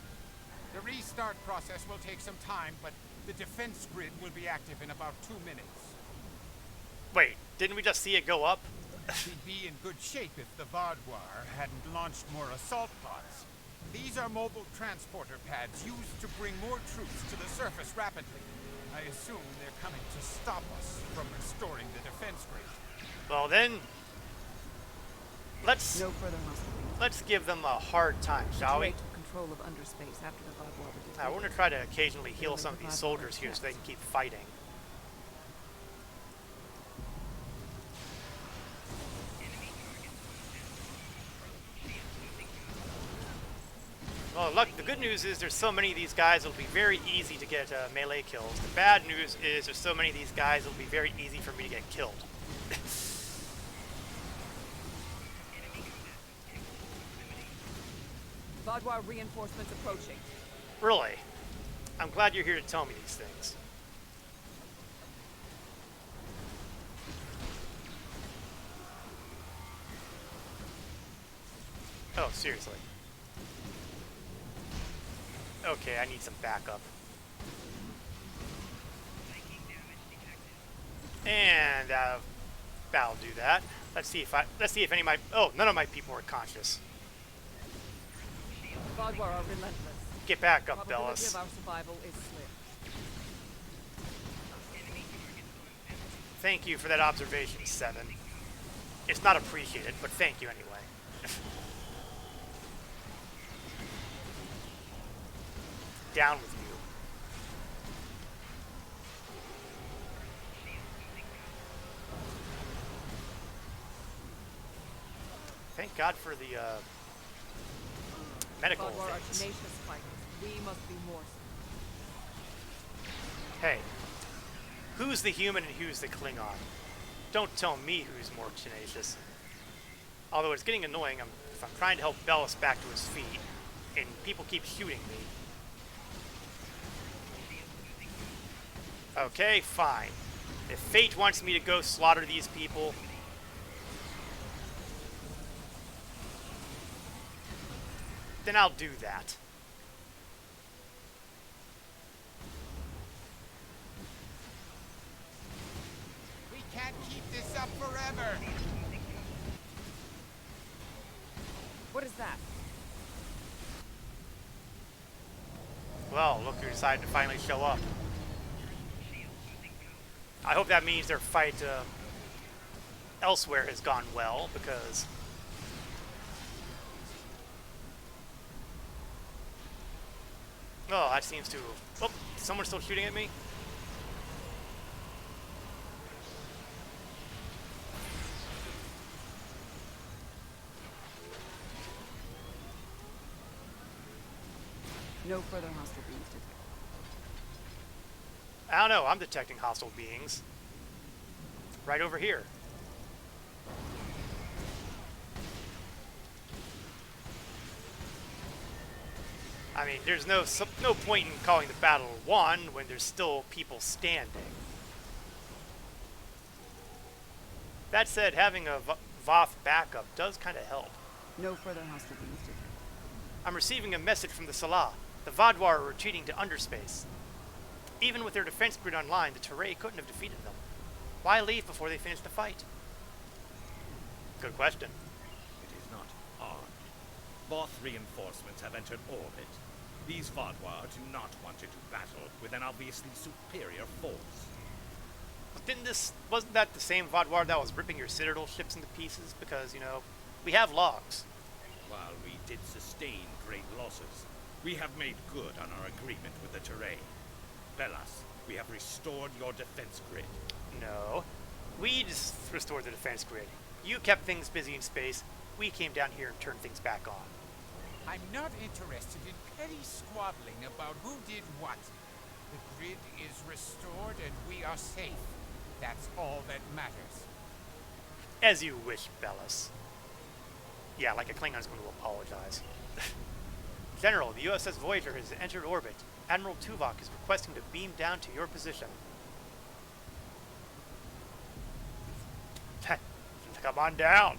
The restart process will take some time, but the defense grid will be active in about 2 minutes. Wait, didn't we just see it go up? We'd be in good shape if the Vodwar hadn't launched more assault pods. These are mobile transporter pads used to bring more troops to the surface rapidly. I assume they're coming to stop us from restoring the defense grid. Well then, let's No further hostile beams. let's give them a hard time, shall we? Terrain took control of underspace after the Vodwar were defeated. I want to try to occasionally heal some of these soldiers here so they can keep fighting. Well, look, the good news is there's so many of these guys it'll be very easy to get melee kills. The bad news is there's so many of these guys it'll be very easy for me to get killed. Vadwar reinforcements approaching. Really? I'm glad you're here to tell me these things. Oh, seriously. Okay, I need some backup. And that'll do that. Let's see if any of my none of my people are conscious. Vadwar are relentless. Get back up, Probability Bellis. of our survival is slim. Thank you for that observation, 7. It's not appreciated, but thank you anyway. Down with you. Thank God for the medical Vadwar are things. tenacious fighters. We must be more so. Hey, who's the human and who's the Klingon? Don't tell me who's more tenacious. Although it's getting annoying if I'm trying to help Bellis back to his feet, and people keep shooting me. Okay, fine. If fate wants me to go slaughter these people, then I'll do that. We can't keep this up forever. What is that? Well, look who decided to finally show up. I hope that means their fight elsewhere has gone well, because oh, that seems to... Oh, someone's still shooting at me? No further hostile beings detected. I don't know, I'm detecting hostile beings. Right over here. I mean, there's no point in calling the battle won when there's still people standing. That said, having a Voth backup does kind of help. No further hostile beings detected. I'm receiving a message from the Salah. The Vadwar are retreating to underspace. Even with their defense grid online, the Teray couldn't have defeated them. Why leave before they finish the fight? Good question. It is not hard. Voth reinforcements have entered orbit. These Vadwar do not want to do battle with an obviously superior force. But wasn't that the same Vadwar that was ripping your Citadel ships into pieces? Because, you know, we have logs. While we did sustain great losses, we have made good on our agreement with the Teray. Bellas, we have restored your defense grid. No. We just restored the defense grid. You kept things busy in space. We came down here and turned things back on. I'm not interested in petty squabbling about who did what. The grid is restored and we are safe. That's all that matters. As you wish, Bellis. Yeah, like a Klingon's going to apologize. General, the USS Voyager has entered orbit. Admiral Tuvok is requesting to beam down to your position. Come on down.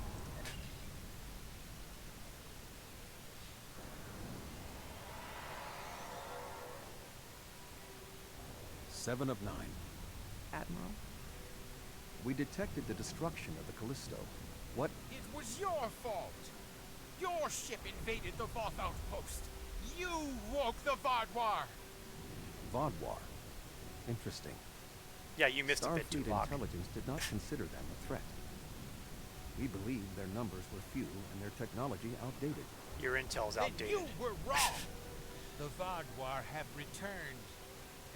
Seven of 9. Admiral? We detected the destruction of the Callisto. What? It was your fault. Your ship invaded the Voth outpost. You woke the Vadwar. Vadwar. Interesting. Yeah, you missed a bit, Starfleet Tuvok. intelligence did not consider them a threat. We believe their numbers were few and their technology outdated. Your intel's Then outdated. you were wrong. The Vadwar have returned,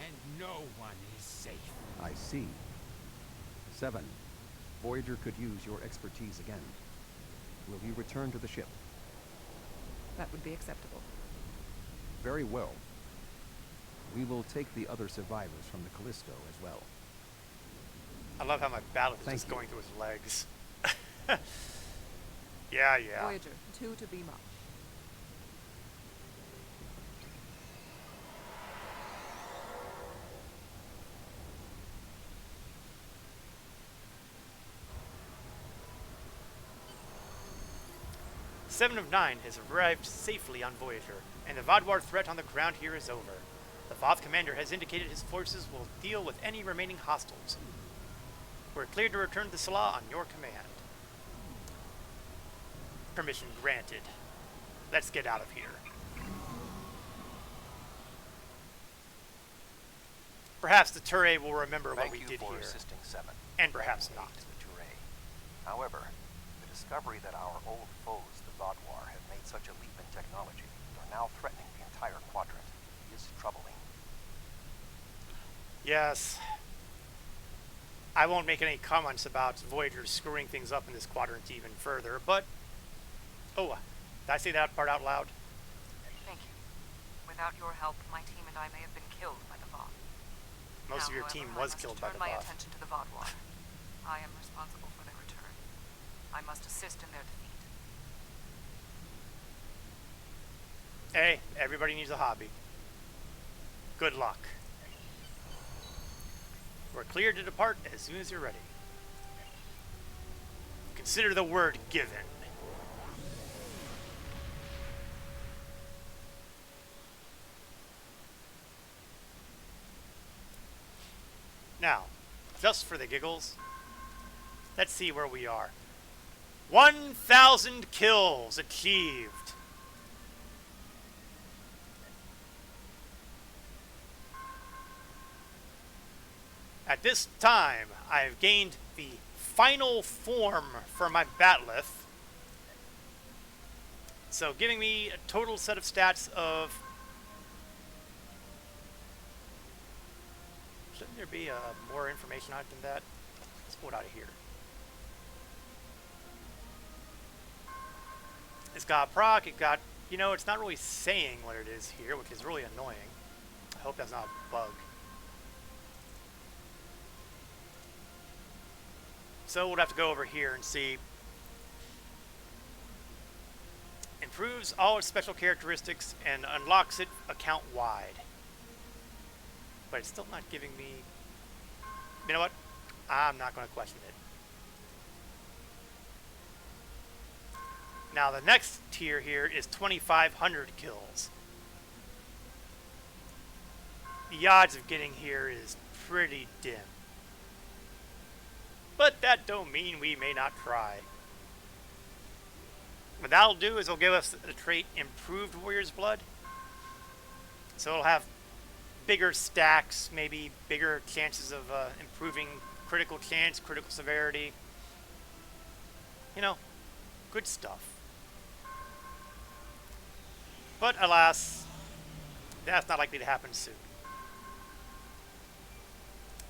and no one is safe. I see. 7. Voyager could use your expertise again. Will you return to the ship? That would be acceptable. Very well. We will take the other survivors from the Callisto as well. I love how my ballot is Thank just you. going through his legs. Yeah. Voyager, 2 to beam up. 7 of 9 has arrived safely on Voyager, and the Vaadwaur threat on the ground here is over. The Voth commander has indicated his forces will deal with any remaining hostiles. We're cleared to return to Salah on your command. Permission granted. Let's get out of here. Perhaps the Turret will remember what we did here. Thank you for assisting 7. And perhaps not. The Turret. However, the discovery that our old foes, the Vaadwaur, have made such a leap in technology and are now threatening the entire quadrant is troubling. Yes. I won't make any comments about Voyager screwing things up in this quadrant even further, but... Oh, did I say that part out loud? Thank you. Without your help, my team and I may have been killed by the Voth. Most of your team was killed by the Voth. I must turn my Voth. attention to the Vaadwaur. I am responsible for their return. I must assist in their defeat. Hey, everybody needs a hobby. Good luck. We're clear to depart as soon as you're ready. Consider the word given. Now, just for the giggles, let's see where we are. 1,000 kills achieved. At this time, I have gained the final form for my Batleth. So giving me a total set of stats of... Shouldn't there be more information on it than that? Let's pull it out of here. It's got proc, it got... You know, it's not really saying what it is here, which is really annoying. I hope that's not a bug. So we'll have to go over here and see. Improves all its special characteristics and unlocks it account-wide. But it's still not giving me... You know what? I'm not going to question it. Now the next tier here is 2,500 kills. The odds of getting here is pretty dim. But that don't mean we may not try. What that'll do is it'll give us the trait Improved Warrior's Blood. So it'll have bigger stacks, maybe bigger chances of improving critical chance, critical severity. You know, good stuff. But alas, that's not likely to happen soon.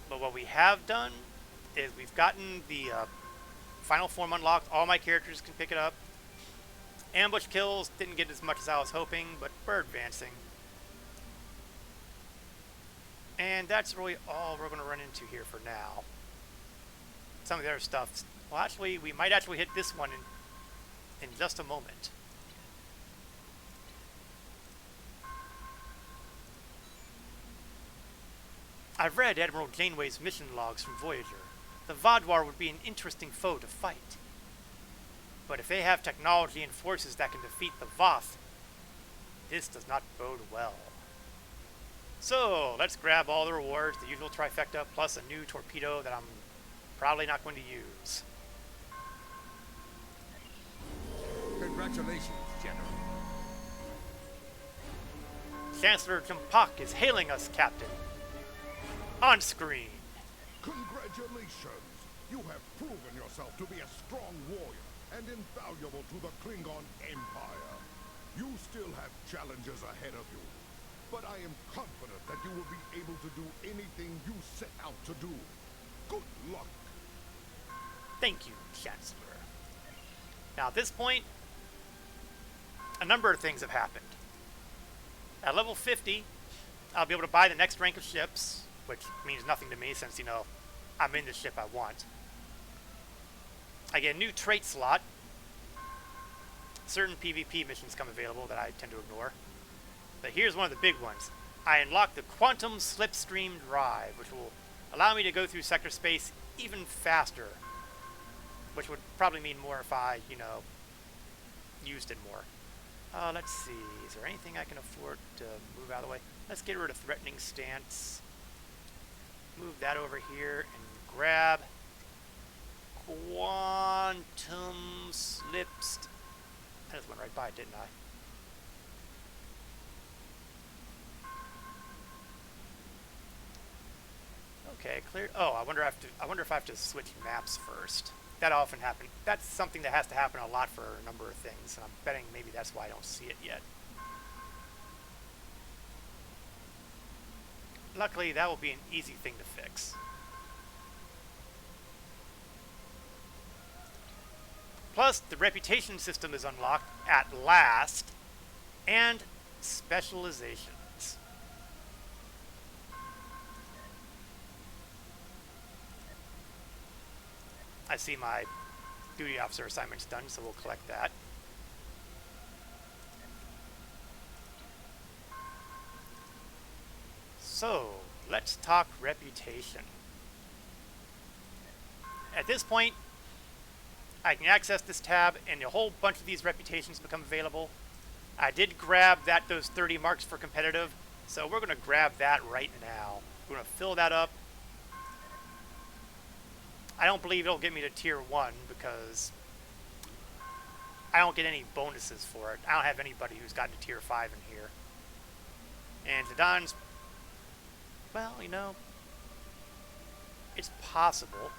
But what we have done is we've gotten the final form unlocked. All my characters can pick it up. Ambush kills didn't get as much as I was hoping, but we're advancing. And that's really all we're going to run into here for now. Some of the other stuff. Well, actually, we might actually hit this one in just a moment. I've read Admiral Janeway's mission logs from Voyager. The Vaadwaur would be an interesting foe to fight. But if they have technology and forces that can defeat the Voth, this does not bode well. So, let's grab all the rewards, the usual trifecta, plus a new torpedo that I'm probably not going to use. Congratulations, General. Chancellor Jumpak is hailing us, Captain. On screen. Congratulations! You have proven yourself to be a strong warrior and invaluable to the Klingon Empire. You still have challenges ahead of you, but I am confident that you will be able to do anything you set out to do. Good luck! Thank you, Chancellor. Now at this point, a number of things have happened. At level 50, I'll be able to buy the next rank of ships, which means nothing to me since, you know, I'm in the ship I want. I get a new trait slot. Certain PvP missions come available that I tend to ignore. But here's one of the big ones. I unlock the Quantum Slipstream Drive, which will allow me to go through sector space even faster. Which would probably mean more if I, you know, used it more. Let's see. Is there anything I can afford to move out of the way? Let's get rid of threatening stance. Move that over here and grab quantum slipst. I just went right by it, didn't I? Okay, clear. Oh, I wonder if I have to switch maps first. That often happens. That's something that has to happen a lot for a number of things, and I'm betting maybe that's why I don't see it yet. Luckily, that will be an easy thing to fix. Plus, the reputation system is unlocked at last, and specializations. I see my duty officer assignment's done, so we'll collect that. So, let's talk reputation. At this point, I can access this tab, and a whole bunch of these reputations become available. I did grab those 30 marks for competitive, so we're going to grab that right now. We're going to fill that up. I don't believe it'll get me to tier 1 because I don't get any bonuses for it. I don't have anybody who's gotten to tier 5 in here. And Zidane, well, you know, it's possible.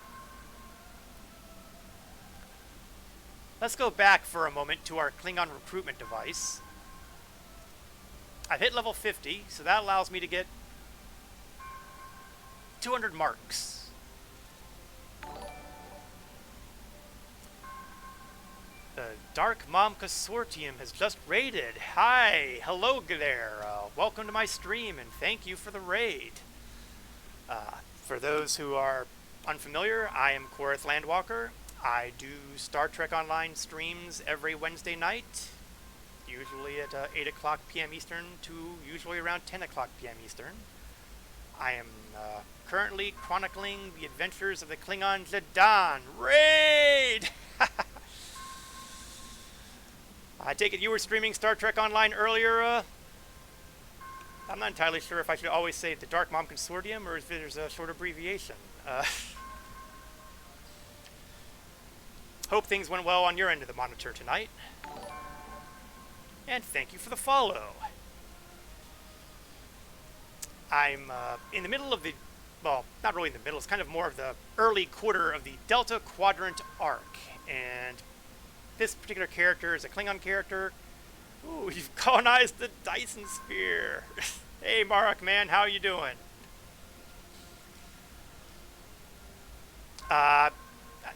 Let's go back for a moment to our Klingon recruitment device. I've hit level 50, so that allows me to get 200 marks. The Dark Mom Consortium has just raided. Hi, hello there. Welcome to my stream, and thank you for the raid. For those who are unfamiliar, I am Korath Landwalker. I do Star Trek Online streams every Wednesday night, usually at 8 o'clock p.m. Eastern to usually around 10 o'clock p.m. Eastern. I am currently chronicling the adventures of the Klingon Zidane. Raid! I take it you were streaming Star Trek Online earlier. I'm not entirely sure if I should always say the Dark Mom Consortium or if there's a short abbreviation. Hope things went well on your end of the monitor tonight. And thank you for the follow. I'm in the middle of the, well, not really in the middle, it's kind of more of the early quarter of the Delta Quadrant arc. And this particular character is a Klingon character. Ooh, you've colonized the Dyson Sphere. Hey, Marek, man, how you doing?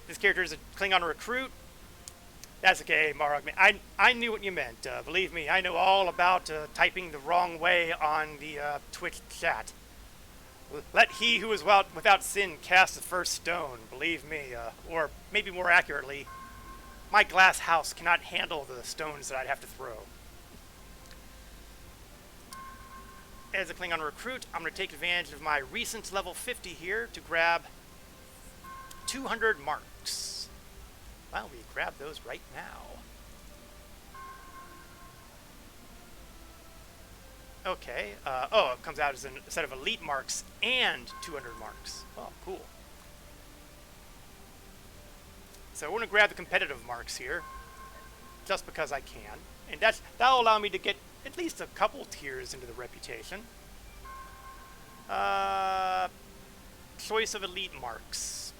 This character is a Klingon recruit. That's okay, Marek, man. I knew what you meant. Believe me, I know all about typing the wrong way on the Twitch chat. Let he who is without sin cast the first stone. Believe me, or maybe more accurately, my glass house cannot handle the stones that I'd have to throw. As a Klingon recruit, I'm going to take advantage of my recent level 50 here to grab 200 marks. Why don't we grab those right now? Okay. Oh, it comes out as a set of elite marks and 200 marks. Oh, cool. So we're going to grab the competitive marks here, just because I can. And that'll allow me to get at least a couple tiers into the reputation. Choice of elite marks.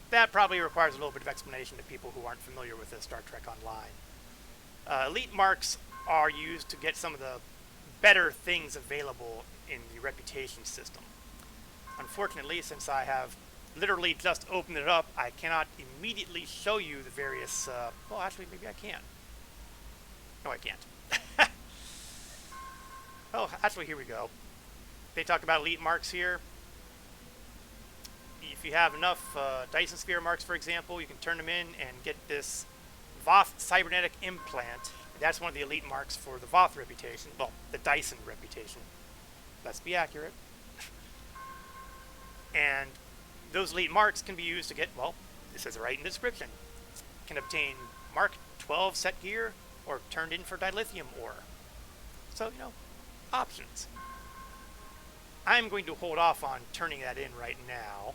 That probably requires a little bit of explanation to people who aren't familiar with Star Trek Online. Elite marks are used to get some of the better things available in the reputation system. Unfortunately, since I have literally just opened it up, I cannot immediately show you the various, well, actually, maybe I can. No, I can't. Oh, actually, here we go. They talk about elite marks here. If you have enough Dyson Sphere marks, for example, you can turn them in and get this Voth cybernetic implant. That's one of the elite marks for the Voth reputation. Well, the Dyson reputation. Let's be accurate. And those elite marks can be used to get, well, it says it right in the description, can obtain Mark 12 set gear or turned in for dilithium ore. So, you know, options. I'm going to hold off on turning that in right now,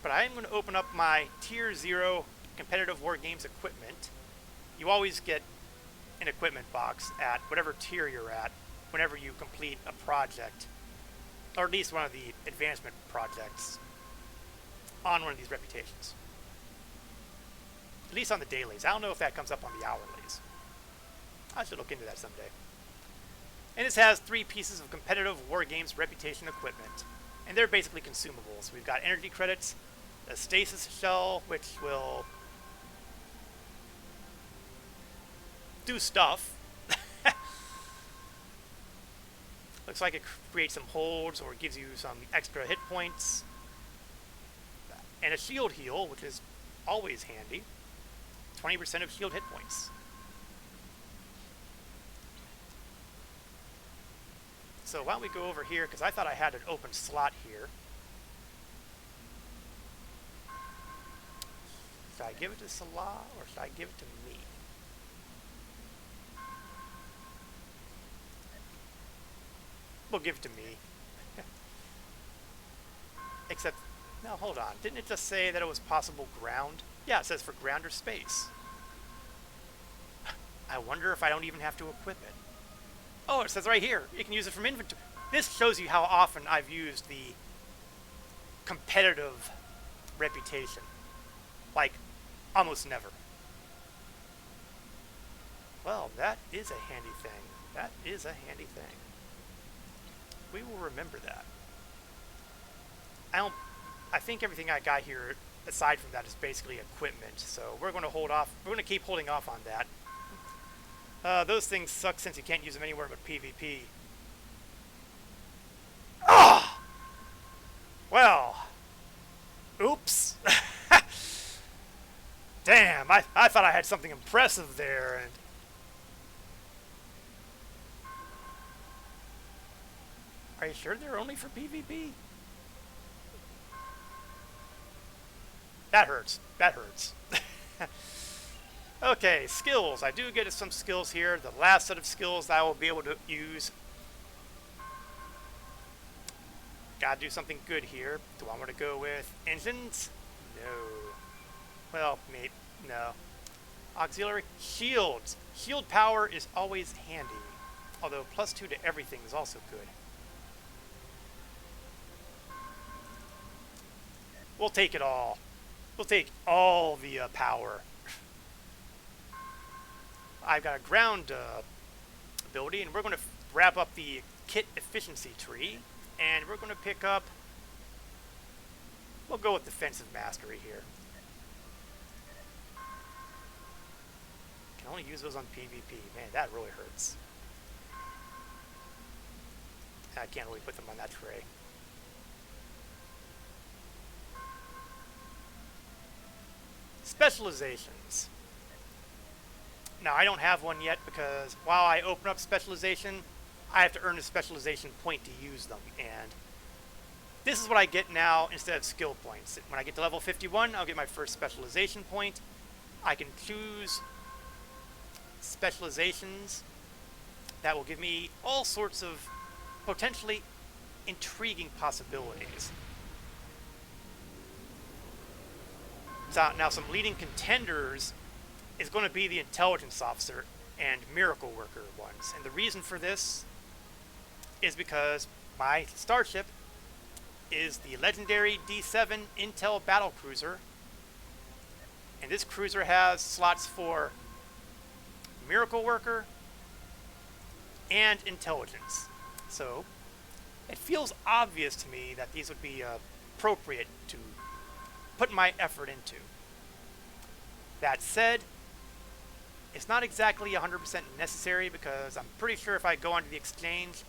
but I am going to open up my Tier 0 competitive war games equipment. You always get an equipment box at whatever tier you're at whenever you complete a project, or at least one of the advancement projects on one of these reputations. At least on the dailies. I don't know if that comes up on the hourlies. I should look into that someday. And this has 3 pieces of competitive war games reputation equipment. And they're basically consumables. We've got energy credits, a stasis shell, which will do stuff. Looks like it creates some holds or gives you some extra hit points. And a shield heal, which is always handy. 20% of shield hit points. So why don't we go over here, because I thought I had an open slot here. Should I give it to Salah or should I give it to me? We'll give it to me. Except, no, hold on. Didn't it just say that it was possible ground? Yeah, it says for ground or space. I wonder if I don't even have to equip it. Oh, it says right here, you can use it from inventory. This shows you how often I've used the competitive reputation. Like, almost never. Well, that is a handy thing. That is a handy thing. We will remember that. I think everything I got here, aside from that, is basically equipment. So we're going to hold off. We're going to keep holding off on that. Those things suck since you can't use them anywhere but PvP. Ah! Well. Oops. Damn, I thought I had something impressive there, and... Are you sure they're only for PvP? That hurts. That hurts. Okay, skills. I do get some skills here. The last set of skills that I will be able to use. Gotta do something good here. Do I want to go with engines? No. Well, maybe. No. Auxiliary shields. Shield power is always handy. Although +2 to everything is also good. We'll take it all. We'll take all the power. I've got a ground ability, and we're going to wrap up the kit efficiency tree, and we're going to pick up... We'll go with defensive mastery here. Can only use those on PvP. Man, that really hurts. I can't really put them on that tray. Specializations. Now, I don't have one yet because while I open up specialization, I have to earn a specialization point to use them. And this is what I get now instead of skill points. When I get to level 51, I'll get my first specialization point. I can choose specializations that will give me all sorts of potentially intriguing possibilities. So now some leading contenders is going to be the intelligence officer and miracle worker ones. And the reason for this is because my starship is the legendary D7 Intel battle cruiser. And this cruiser has slots for miracle worker and intelligence. So it feels obvious to me that these would be appropriate to put my effort into. That said, it's not exactly 100% necessary because I'm pretty sure if I go onto the exchange,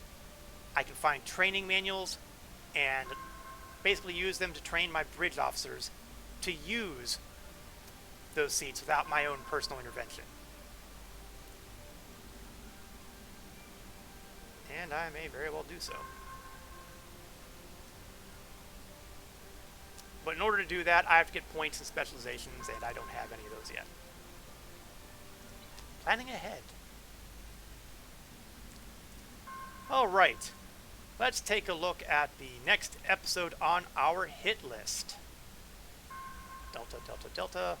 I can find training manuals and basically use them to train my bridge officers to use those seats without my own personal intervention. And I may very well do so. But in order to do that, I have to get points and specializations, and I don't have any of those yet. Planning ahead. Alright. Let's take a look at the next episode on our hit list. Delta, Delta, Delta.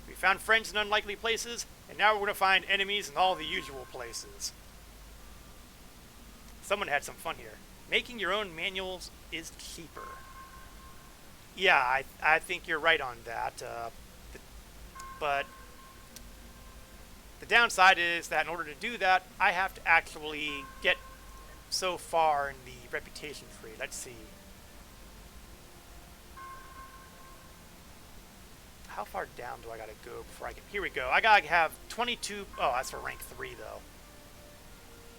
We found friends in unlikely places, and now we're going to find enemies in all the usual places. Someone had some fun here. Making your own manuals is cheaper. Yeah, I think you're right on that. But the downside is that in order to do that, I have to actually get so far in the reputation tree. Let's see. How far down do I gotta go before I get... Here we go. I gotta have 22... Oh, that's for rank 3, though.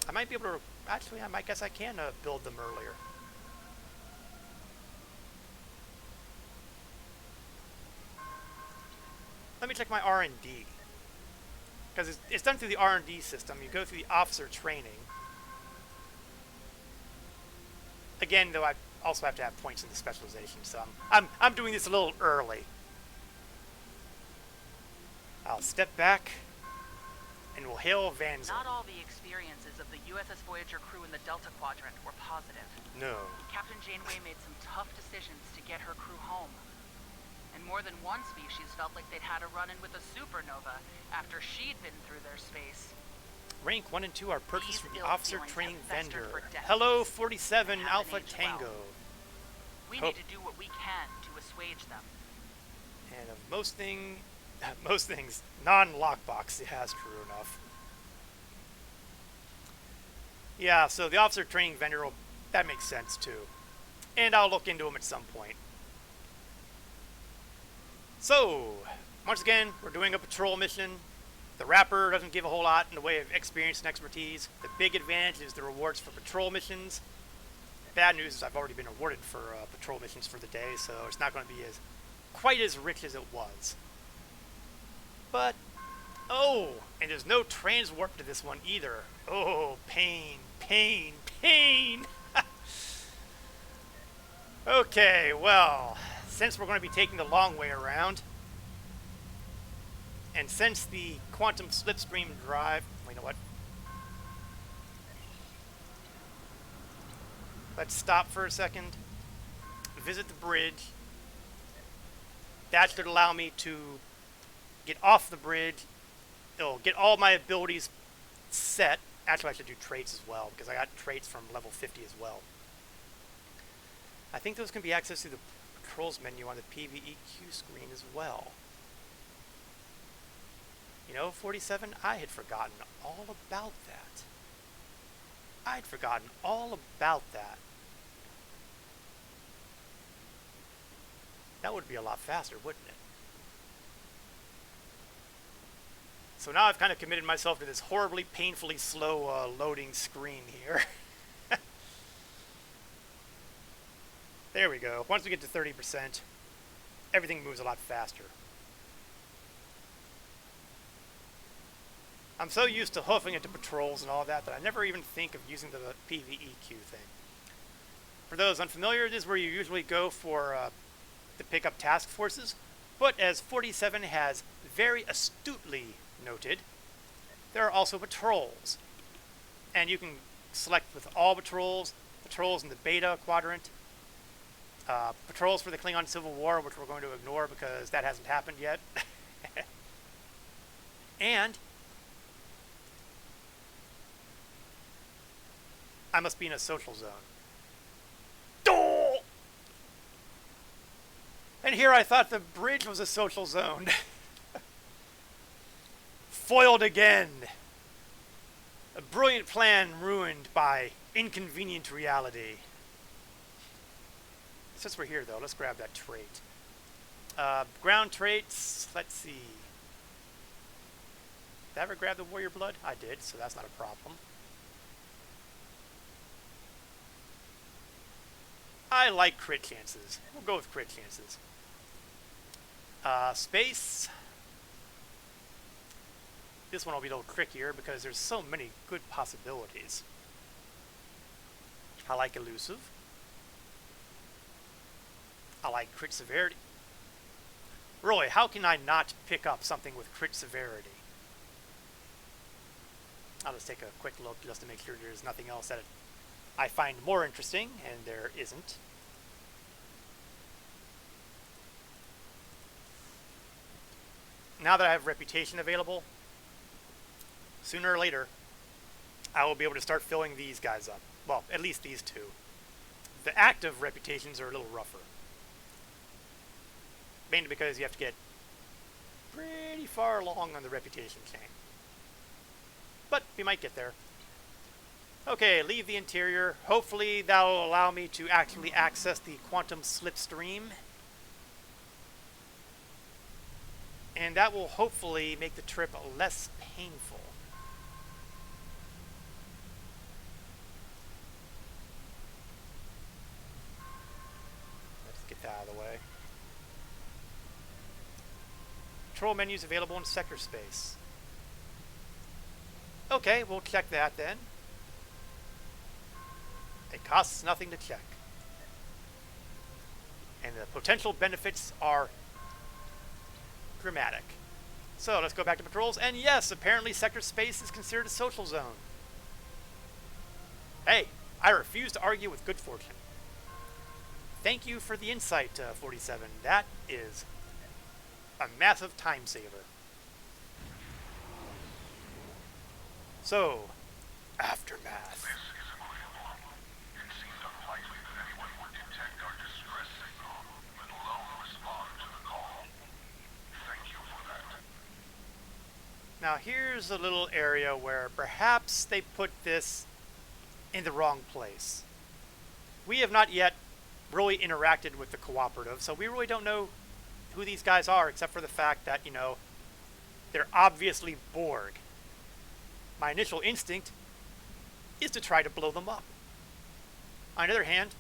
I might be able to... Actually, I might guess I can build them earlier. Let me check my R&D. Because it's done through the R&D system. You go through the officer training. Again, though, I also have to have points in the specialization, so I'm doing this a little early. I'll step back, and we'll hail Vanza. Not all the experiences of the USS Voyager crew in the Delta Quadrant were positive. No. Captain Janeway made some tough decisions to get her crew home. And more than one species felt like they'd had a run-in with a supernova after she'd been through their space. Rank 1 and 2 are purchased from the These officer ill training feelings have vendor. festered for decades Hello, 47 and Alpha haven't aged Tango. well. We need to do what we can to assuage them. And of most things, non-lockbox, yeah, that's true enough. Yeah, so the officer training vendor, that makes sense too. And I'll look into them at some point. So, once again, we're doing a patrol mission. The wrapper doesn't give a whole lot in the way of experience and expertise. The big advantage is the rewards for patrol missions. Bad news is I've already been awarded for patrol missions for the day, so it's not going to be quite as rich as it was. But, oh, and there's no transwarp to this one either. Oh, pain, pain, pain. Okay, well, since we're going to be taking the long way around, and since the quantum slipstream drive... Wait, you know what? Let's stop for a second. Visit the bridge. That should allow me to get off the bridge. It'll get all my abilities set. Actually, I should do traits as well, because I got traits from level 50 as well. I think those can be accessed through the patrols menu on the PvEQ screen as well. You know, 47, I had forgotten all about that. I'd forgotten all about that. That would be a lot faster, wouldn't it? So now I've kind of committed myself to this horribly, painfully slow loading screen here. There we go. Once we get to 30%, everything moves a lot faster. I'm so used to hoofing into patrols and all that I never even think of using the PvEQ thing. For those unfamiliar, this is where you usually go for to pick up task forces, but as 47 has very astutely noted, there are also patrols. And you can select with all patrols, patrols in the beta quadrant, patrols for the Klingon Civil War, which we're going to ignore because that hasn't happened yet. And I must be in a social zone. Oh! And here I thought the bridge was a social zone. Foiled again. A brilliant plan ruined by inconvenient reality. Since we're here, though, let's grab that trait. Ground traits, let's see. Did I ever grab the warrior blood? I did, so that's not a problem. I like crit chances. We'll go with crit chances. Space. This one will be a little trickier because there's so many good possibilities. I like elusive. I like crit severity. Really, how can I not pick up something with crit severity? I'll just take a quick look just to make sure there's nothing else that I find more interesting, and there isn't. Now that I have reputation available, sooner or later, I will be able to start filling these guys up. Well, at least these two. The active reputations are a little rougher. Mainly because you have to get pretty far along on the reputation chain. But we might get there. Okay, leave the interior. Hopefully that will allow me to actually access the quantum slipstream. And that will hopefully make the trip less painful. Let's get that out of the way. Control menus available in sector space. Okay, we'll check that then. It costs nothing to check. And the potential benefits are dramatic. So let's go back to patrols. And yes, apparently sector space is considered a social zone. Hey, I refuse to argue with good fortune. Thank you for the insight, 47. That is a massive time saver. So, aftermath. Now here's a little area where perhaps they put this in the wrong place. We have not yet really interacted with the cooperative, so we really don't know who these guys are, except for the fact that, you know, they're obviously Borg. My initial instinct is to try to blow them up. On the other hand,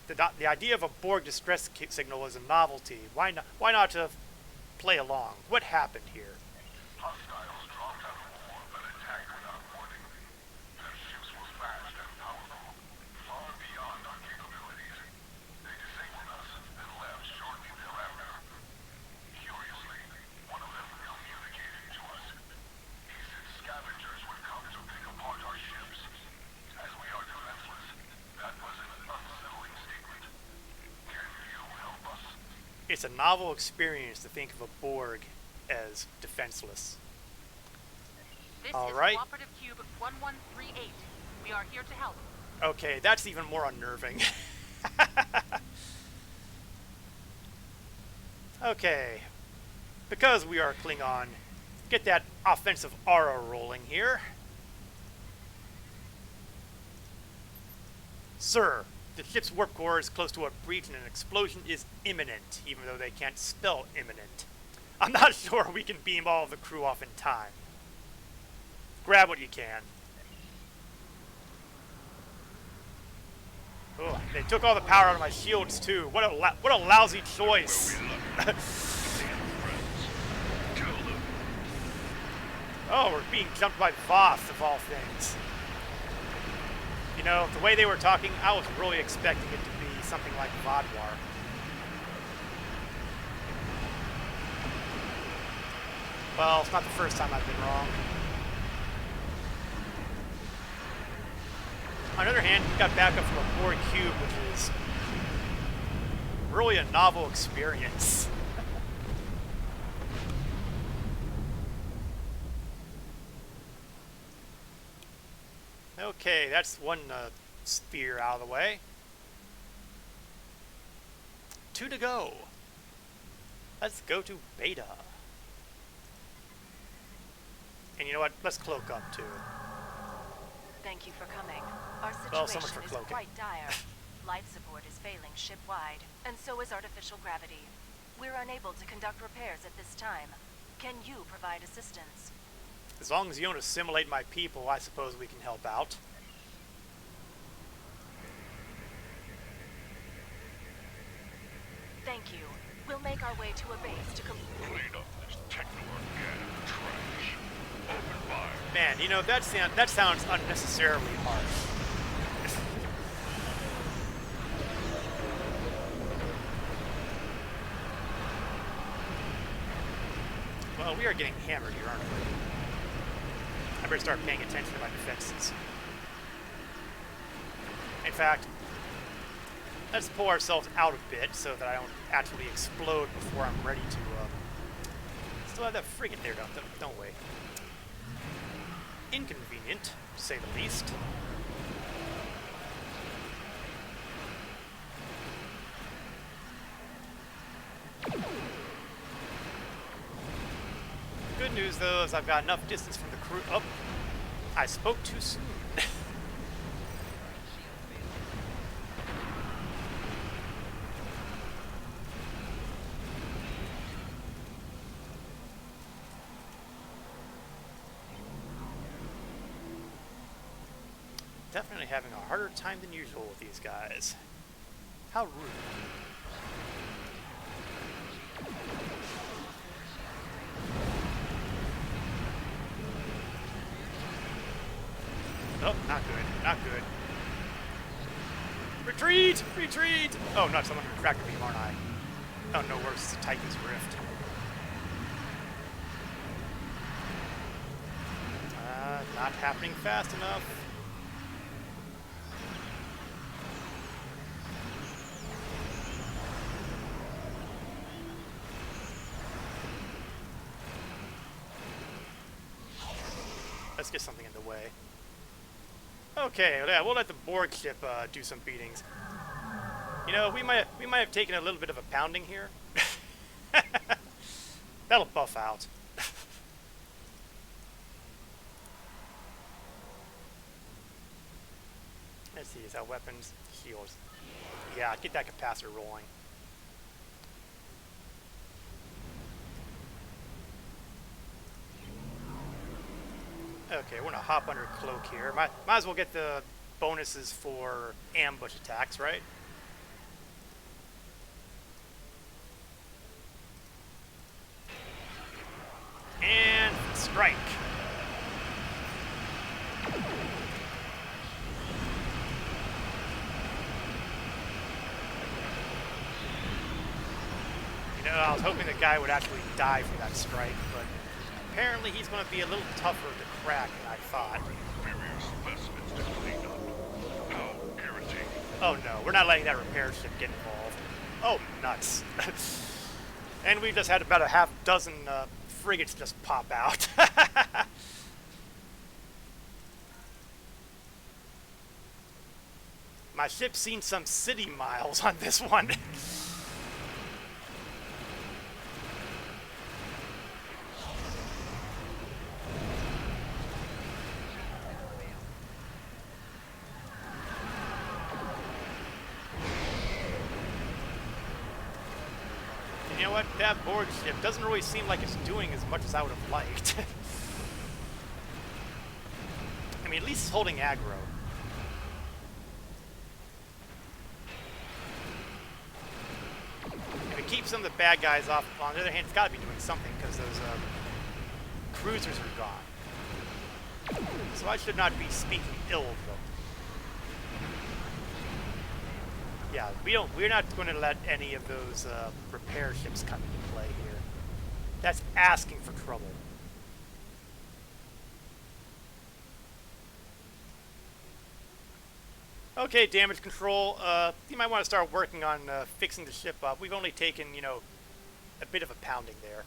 the idea of a Borg distress signal is a novelty. Why not to play along? What happened here? Hostiles dropped out of warp and attacked without warning. Their ships were fast and powerful, far beyond our capabilities. They disabled us and left shortly thereafter. Curiously, one of them communicated to us. He said scavengers would come to pick apart our ships. As we are defenseless, that was an unsettling statement. Can you help us? It's a novel experience to think of a Borg as defenseless. This All is right. Cooperative Cube 1138. We are here to help. Okay, that's even more unnerving. Okay, because we are Klingon, get that offensive aura rolling here. Sir, the ship's warp core is close to a breach and an explosion is imminent, even though they can't spell imminent. I'm not sure we can beam all of the crew off in time. Grab what you can. Oh, they took all the power out of my shields too. What a lousy choice. Oh, we're being jumped by Voth of all things. You know, the way they were talking, I was really expecting it to be something like Vodwar. Well, it's not the first time I've been wrong. On the other hand, we got backup from a Borg cube, which is really a novel experience. Okay, that's one sphere out of the way. 2 to go. Let's go to Beta. And you know what? Let's cloak up too. Thank you for coming. Our Well, so much situation for is cloaking. quite dire. Life support is failing ship-wide, and so is artificial gravity. We're unable to conduct repairs at this time. Can you provide assistance? As long as you don't assimilate my people, I suppose we can help out. Thank you. We'll make our way to a base to Clean up this techno-organic trash. Open fire. Man, you know, that sounds unnecessarily harsh. Well, we are getting hammered here, aren't we? I better start paying attention to my defenses. In fact, let's pull ourselves out a bit so that I don't actually explode before I'm ready to, still have that frigate there, don't we? Inconvenient, to say the least. Good news, though, is I've got enough distance from the crew. Oh, I spoke too soon. Definitely having a harder time than usual with these guys. How rude. Oh, not good, not good. Retreat! Retreat! Oh, no, someone with a tractor beam, aren't I? Oh, no worse, it's a Titan's Rift. Not happening fast enough. Let's get something in the way. Okay, yeah, we'll let the Borg ship do some beatings. You know, we might have taken a little bit of a pounding here. That'll buff out. Let's see, is that weapons? Shields. Yeah, get that capacitor rolling. Okay, we're gonna hop under cloak here. Might as well get the bonuses for ambush attacks, right? And strike. You know, I was hoping the guy would actually die from that strike, but apparently he's going to be a little tougher to crack than I thought. Oh no, we're not letting that repair ship get involved. Oh, nuts. And we just had about a half dozen frigates just pop out. My ship's seen some city miles on this one. You know what? That Borg ship doesn't really seem like it's doing as much as I would have liked. I mean, at least it's holding aggro. If it keeps some of the bad guys off, on the other hand, it's got to be doing something because those cruisers are gone. So I should not be speaking ill of them. Yeah, we're not going to let any of those repair ships come into play here. That's asking for trouble. Okay, damage control. You might want to start working on fixing the ship up. We've only taken, you know, a bit of a pounding there.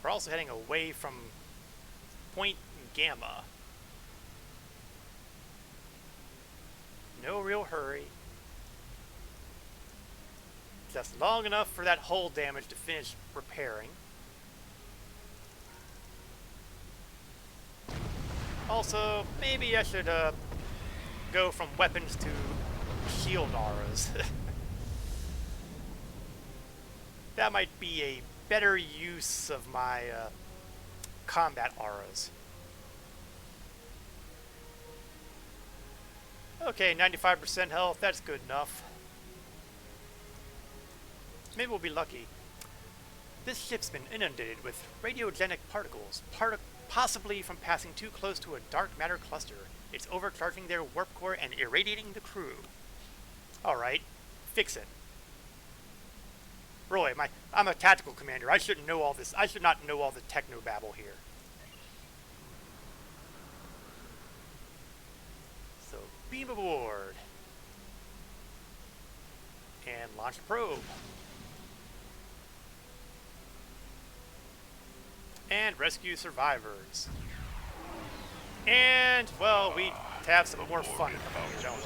We're also heading away from Point Gamma. No real hurry. Just long enough for that hull damage to finish repairing. Also, maybe I should go from weapons to shield auras. That might be a better use of my combat auras. Okay, 95% health, that's good enough. Maybe we'll be lucky. This ship's been inundated with radiogenic particles, possibly from passing too close to a dark matter cluster. It's overcharging their warp core and irradiating the crew. Alright, fix it. Really, I'm a tactical commander. I shouldn't know all this. I should not know all the technobabble here. So, beam aboard. And launch the probe. And rescue survivors. And, well, we have some more fun at the moment, don't we?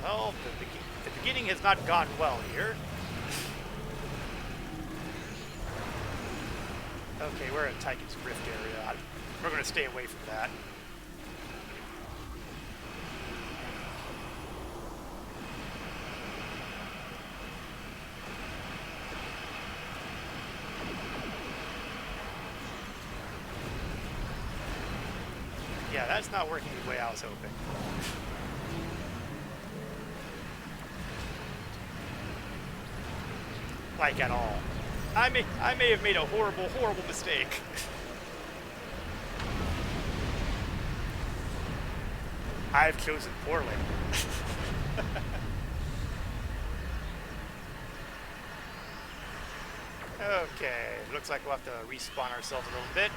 Well, the beginning has not gone well here. Okay, we're at Tychon's Rift area. We're going to stay away from that. Yeah, that's not working the way I was hoping. Like at all. I may have made a horrible mistake. I've chosen poorly. Okay, looks like we'll have to respawn ourselves a little bit.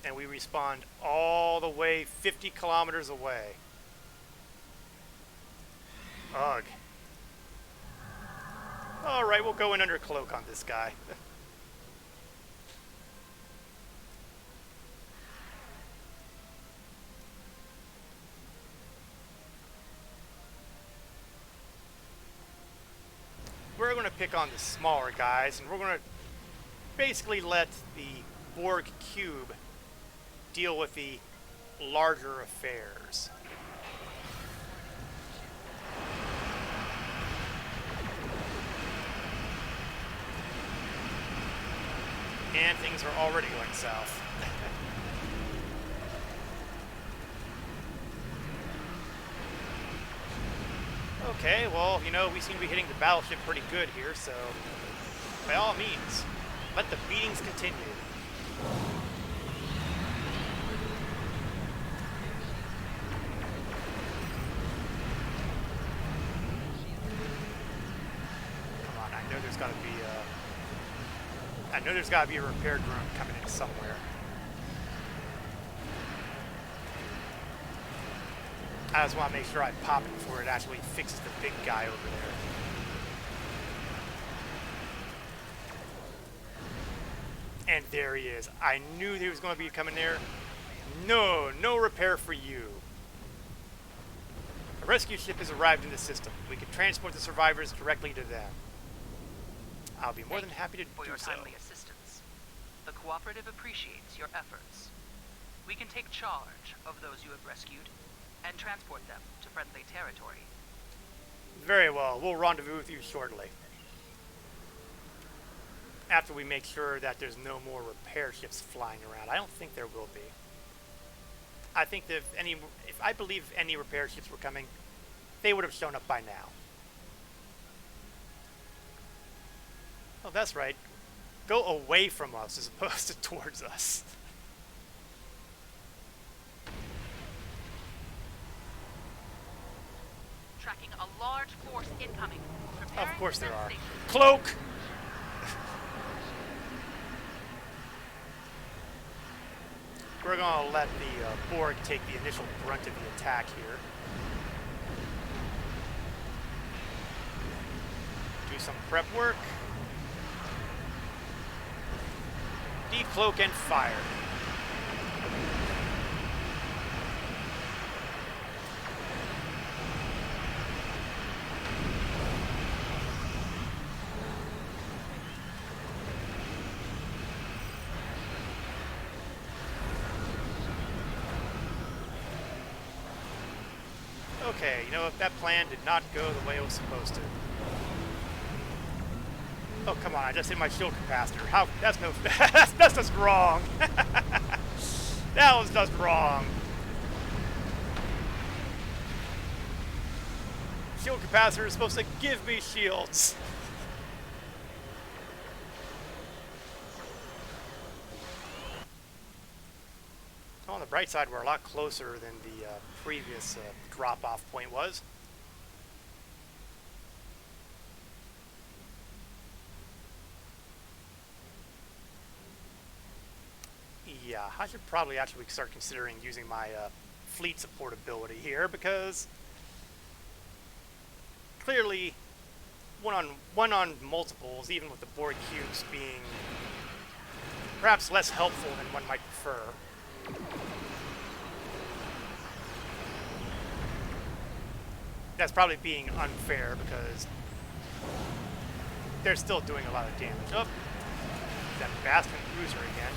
And we respawned all the way 50 kilometers away. Ugh. Alright, we'll go in under cloak on this guy. We're going to pick on the smaller guys, and we're going to basically let the Borg cube deal with the larger affairs. And things are already going south. Okay, well, you know, we seem to be hitting the battleship pretty good here, so by all means, let the beatings continue. Come on, I know there's got to be a repair drone coming in somewhere. I just want to make sure I pop it before it actually fixes the big guy over there. And there he is. I knew he was going to be coming there. No repair for you. A rescue ship has arrived in the system. We can transport the survivors directly to them. I'll be more than happy to do so. For your timely assistance. The Cooperative appreciates your efforts. We can take charge of those you have rescued and transport them to friendly territory. Very well. We'll rendezvous with you shortly. After we make sure that there's no more repair ships flying around. I don't think there will be. I think that if I believe any repair ships were coming, they would have shown up by now. Oh, that's right. Go away from us as opposed to towards us. Tracking a large force incoming. Of course there are. Cloak! We're going to let the Borg take the initial brunt of the attack here. Do some prep work. Decloak and fire. Okay, you know, if that plan did not go the way it was supposed to. Oh, come on, I just hit my shield capacitor. How? That's no... that's just wrong. That was just wrong. Shield capacitor is supposed to give me shields. bright side, we're a lot closer than the previous drop-off point was. Yeah, I should probably actually start considering using my fleet support ability here, because clearly one on multiples, even with the Borg cubes being perhaps less helpful than one might prefer. That's probably being unfair, because they're still doing a lot of damage. Oh, that Bastion cruiser again.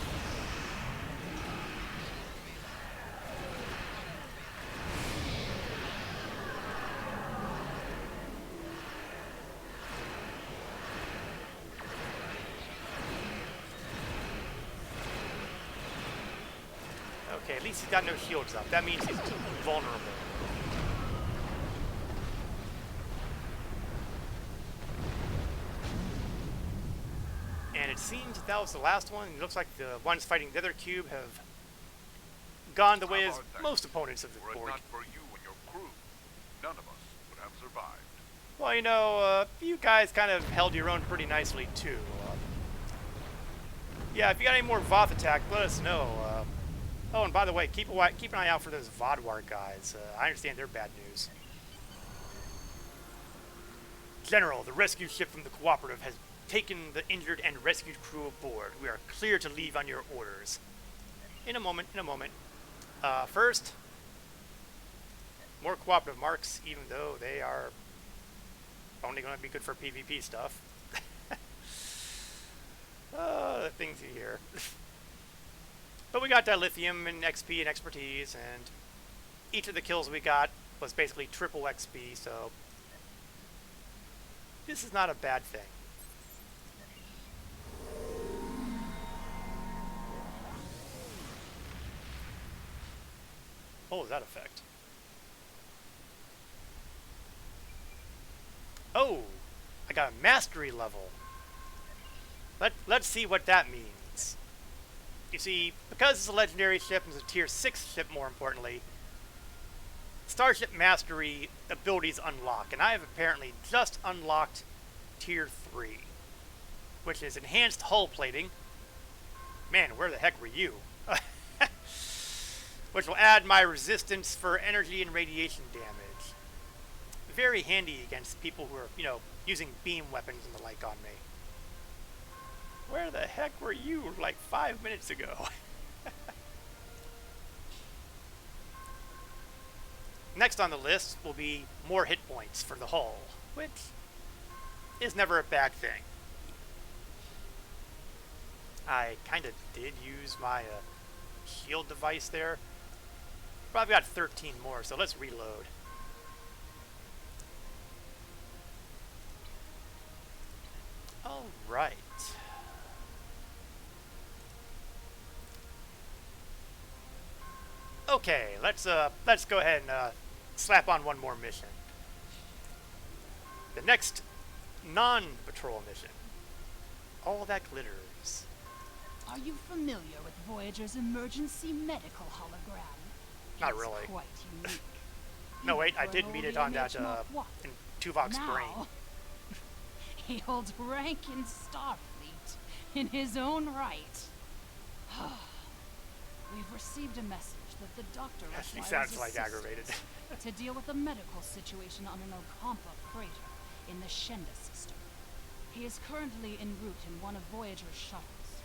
Okay, at least he's got no shields up. That means he's vulnerable. And it seems that was the last one. It looks like the ones fighting the other cube have gone the way as most opponents of the Borg. Were it not for you and your crew, none of us would have survived. Well, you know, you guys kind of held your own pretty nicely, too. Yeah, if you got any more Voth attack, let us know. Oh, and by the way, keep an eye out for those Vodwar guys. I understand they're bad news. General, the rescue ship from the Cooperative has taken the injured and rescued crew aboard. We are clear to leave on your orders. In a moment, in a moment. First, more Cooperative marks, even though they are only going to be good for PvP stuff. The things you hear. But we got dilithium and XP and expertise, and each of the kills we got was basically triple XP, so this is not a bad thing. What was that effect? Oh, I got a mastery level. Let's see what that means. You see, because it's a legendary ship and it's a tier 6 ship, more importantly, Starship Mastery abilities unlock, and I have apparently just unlocked tier 3, which is enhanced hull plating. Man, where the heck were you? Which will add my resistance for energy and radiation damage. Very handy against people who are, you know, using beam weapons and the like on me. Where the heck were you like 5 minutes ago? Next on the list will be more hit points for the hull, which is never a bad thing. I kind of did use my shield device there. Probably got 13 more, so let's reload. All right. Okay, let's go ahead and slap on one more mission. The next non-patrol mission. All that glitters. Are you familiar with Voyager's emergency medical hologram? Not really. It's quite unique. No, wait, I did meet it on that in Tuvok's brain. He holds rank in Starfleet in his own right. We've received a message that the doctor She requires sounds like aggravated. to deal with a medical situation on an Ocampa freighter in the Shenda system. He is currently en route in one of Voyager's shuttles.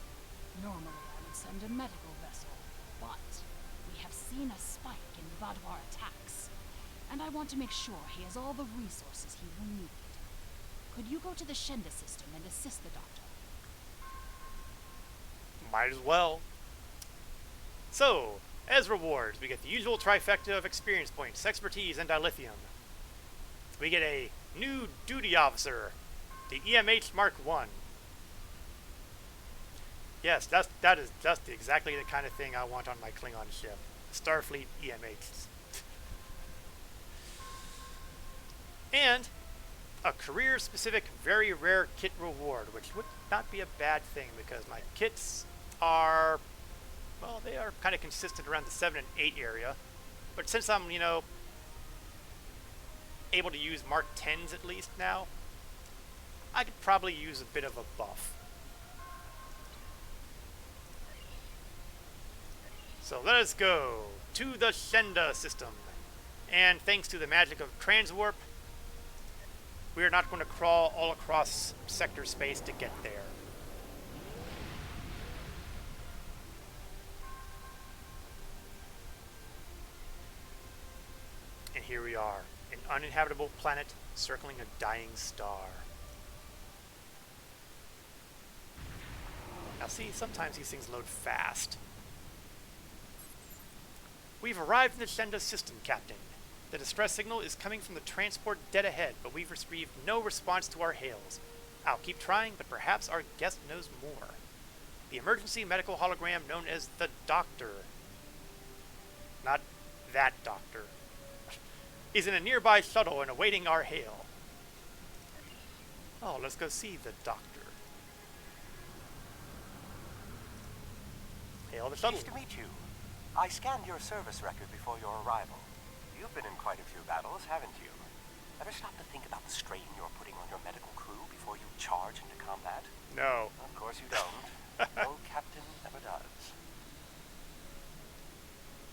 Normally I would send a medical vessel, but we have seen a spike in Vadvar attacks, and I want to make sure he has all the resources he will need. Could you go to the Shenda system and assist the doctor? Might as well. So, as rewards, we get the usual trifecta of experience points, expertise, and dilithium. We get a new duty officer, the EMH Mark I. Yes, that is just exactly the kind of thing I want on my Klingon ship. Starfleet EMHs. And a career-specific, very rare kit reward, which would not be a bad thing because my kits are Well, they are kind of consistent around the 7 and 8 area. But since I'm, you know, able to use Mark 10s at least now, I could probably use a bit of a buff. So let us go to the Shenda system. And thanks to the magic of transwarp, we are not going to crawl all across sector space to get there. And here we are, an uninhabitable planet circling a dying star. Now see, sometimes these things load fast. We've arrived in the Shenda system, Captain. The distress signal is coming from the transport dead ahead, but we've received no response to our hails. I'll keep trying, but perhaps our guest knows more. The emergency medical hologram known as the Doctor, not that Doctor, is in a nearby shuttle and awaiting our hail. Oh, let's go see the Doctor. Hail the shuttle. Nice to meet you. I scanned your service record before your arrival. You've been in quite a few battles, haven't you? Ever stop to think about the strain you're putting on your medical crew before you charge into combat? No. Of course you don't. No captain ever does.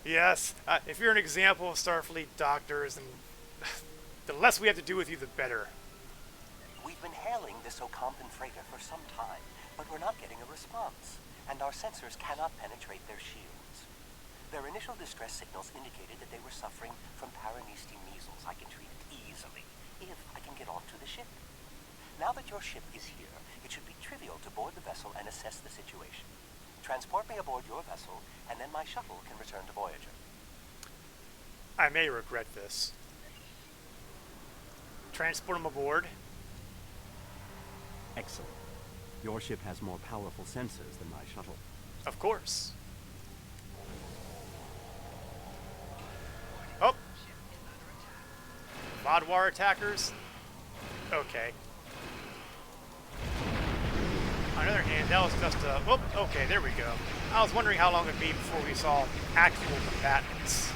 Yes, if you're an example of Starfleet doctors, then the less we have to do with you, the better. We've been hailing this Ocampan freighter for some time, but we're not getting a response, and our sensors cannot penetrate their shields. Their initial distress signals indicated that they were suffering from Paranesti measles. I can treat it easily, if I can get onto the ship. Now that your ship is here, it should be trivial to board the vessel and assess the situation. Transport me aboard your vessel, and then my shuttle can return to Voyager. I may regret this. Transport him aboard. Excellent. Your ship has more powerful sensors than my shuttle. Of course. Oh! Vodwar attackers? Okay. On the other hand, that was just a... Oh, okay, there we go. I was wondering how long it would be before we saw actual combatants.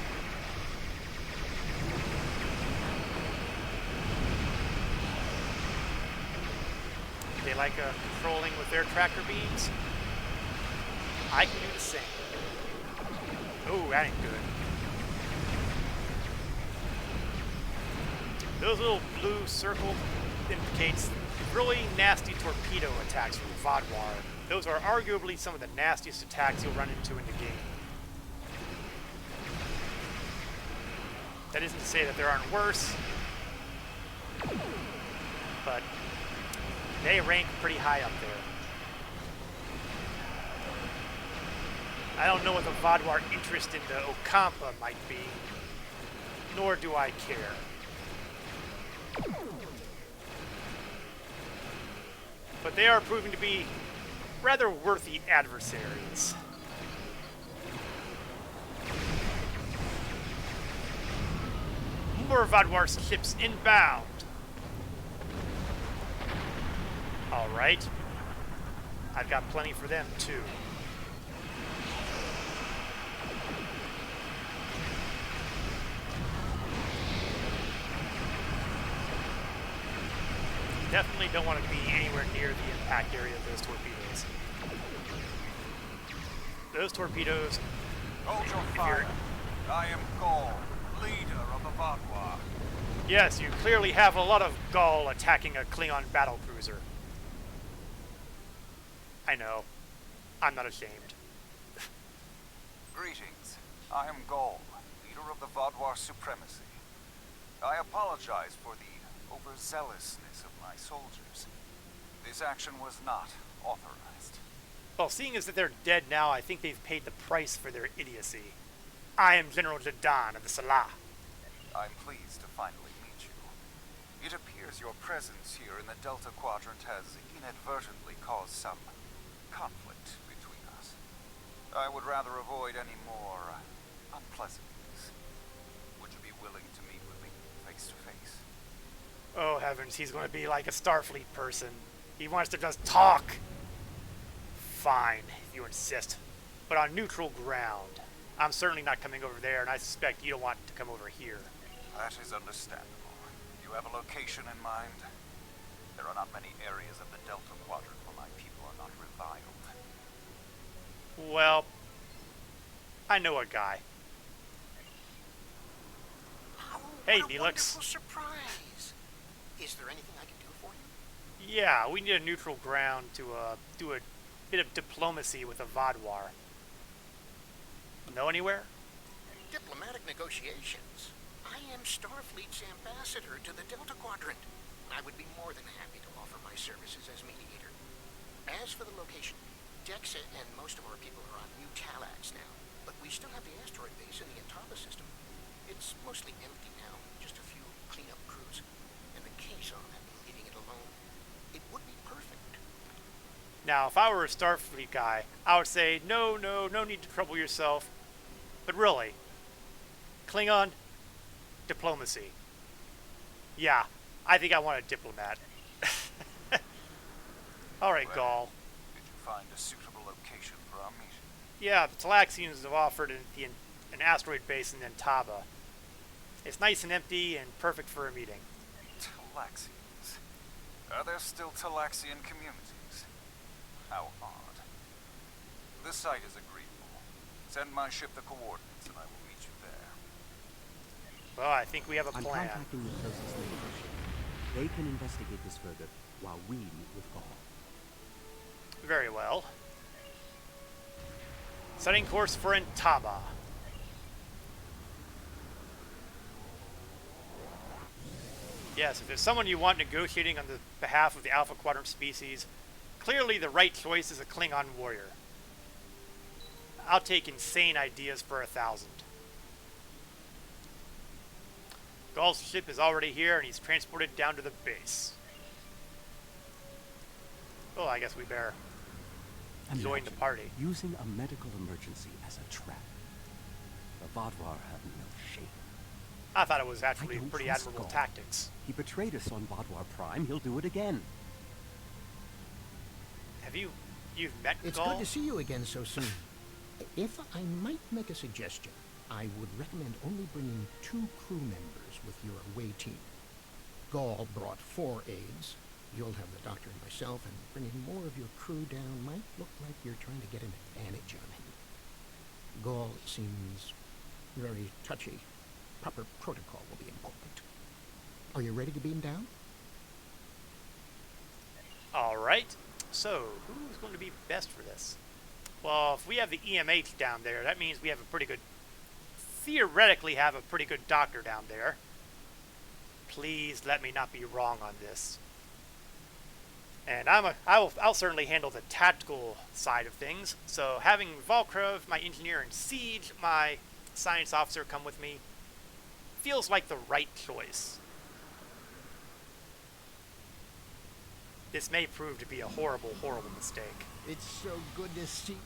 They like controlling with their tractor beams. I can do the same. Oh, that ain't good. Those little blue circle indicates really nasty torpedo attacks from Vodwar. Those are arguably some of the nastiest attacks you'll run into in the game. That isn't to say that there aren't worse, but they rank pretty high up there. I don't know what the Vodwar interest in the Ocampa might be, nor do I care. But they are proving to be rather worthy adversaries. More Vodwar ships inbound. Alright. I've got plenty for them, too. Definitely don't want to be anywhere near the impact area of those torpedoes. Those torpedoes... Hold your fire. I am Gaul, leader of the Vodwar. Yes, you clearly have a lot of gall attacking a Klingon battlecruiser. I know. I'm not ashamed. Greetings. I am Gaul, leader of the Vodwar supremacy. I apologize for the overzealousness of my soldiers. This action was not authorized. Well, seeing as that they're dead now, I think they've paid the price for their idiocy. I am General Jadan of the Salah. I'm pleased to finally meet you. It appears your presence here in the Delta Quadrant has inadvertently caused some conflict between us. I would rather avoid any more unpleasantness. Would you be willing to meet with me face to face? Oh heavens, he's going to be like a Starfleet person. He wants to just talk. Fine, if you insist. but on neutral ground. I'm certainly not coming over there, and I suspect you don't want to come over here. That is understandable. You have a location in mind? There are not many areas of the Delta Quadrant where my people are not reviled. Well, I know a guy. Hey, what a Neelix. wonderful surprise. Is there anything I can do for you? Yeah, we need a neutral ground to do a bit of diplomacy with a Vodwar. Know anywhere? Diplomatic negotiations. I am Starfleet's ambassador to the Delta Quadrant. I would be more than happy to offer my services as mediator. As for the location, Dexa and most of our people are on New Talax now, but we still have the asteroid base in the Antaba system. It's mostly empty now, just a few cleanup crews, and the Kazon have been leaving it alone. It would be perfect. Now, if I were a Starfleet guy, I would say, no need to trouble yourself. But really, Klingon, diplomacy. Yeah, I think I want a diplomat. Alright, Well, Gaul. Did you find a suitable location for our meeting? Yeah, the Talaxians have offered an asteroid base in Antaba. It's nice and empty and perfect for a meeting. Talaxians? Are there still Talaxian communities? How odd. This site is agreeable. Send my ship the coordinates and I will meet you there. Well, I think we have a I'm plan. contacting the closest naval ship. They can investigate this further while we meet with Gaul. Very well. Setting course for Antaba. Yes, if there's someone you want negotiating on the behalf of the Alpha Quadrant species, clearly the right choice is a Klingon warrior. I'll take insane ideas for 1,000. Gaul's ship is already here, and he's transported down to the base. Oh, I guess we better join the party. Using a medical emergency as a trap. The Vodwar have no shame. I thought it was actually I don't pretty trust admirable Gaul. tactics. He betrayed us on Vodwar Prime. He'll do it again. Have you've met It's Gaul? good to see you again so soon. If I might make a suggestion, I would recommend only bringing 2 crew members with your away team. Gaul brought 4 aides. You'll have the doctor and myself, and bringing more of your crew down might look like you're trying to get an advantage on him. Gaul seems very touchy. Proper protocol will be important. Are you ready to beam down? Alright, so who's going to be best for this? Well, if we have the EMH down there, that means we have a pretty good, theoretically have a pretty good doctor down there. Please let me not be wrong on this. And I'll certainly handle the tactical side of things. So having Volkrov, my engineer, and Siege, my science officer, come with me feels like the right choice. This may prove to be a horrible, horrible mistake. It's so good to see.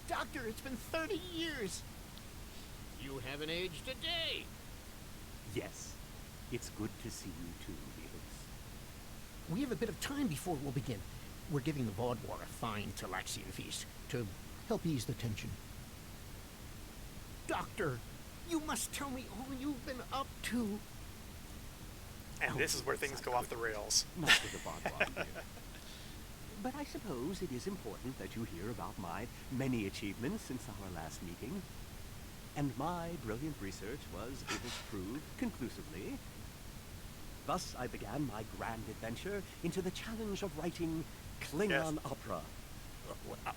Doctor, it's been 30 years. You haven't aged a day. Yes. It's good to see you too, Felix. We have a bit of time before we'll begin. We're giving the Vodwar a fine Talaxian feast to help ease the tension. Doctor, you must tell me all you've been up to. And this is where things go off the rails. Not with the Vodwar here. But I suppose it is important that you hear about my many achievements since our last meeting. And my brilliant research was able to prove conclusively. Thus I began my grand adventure into the challenge of writing Klingon opera. Wow.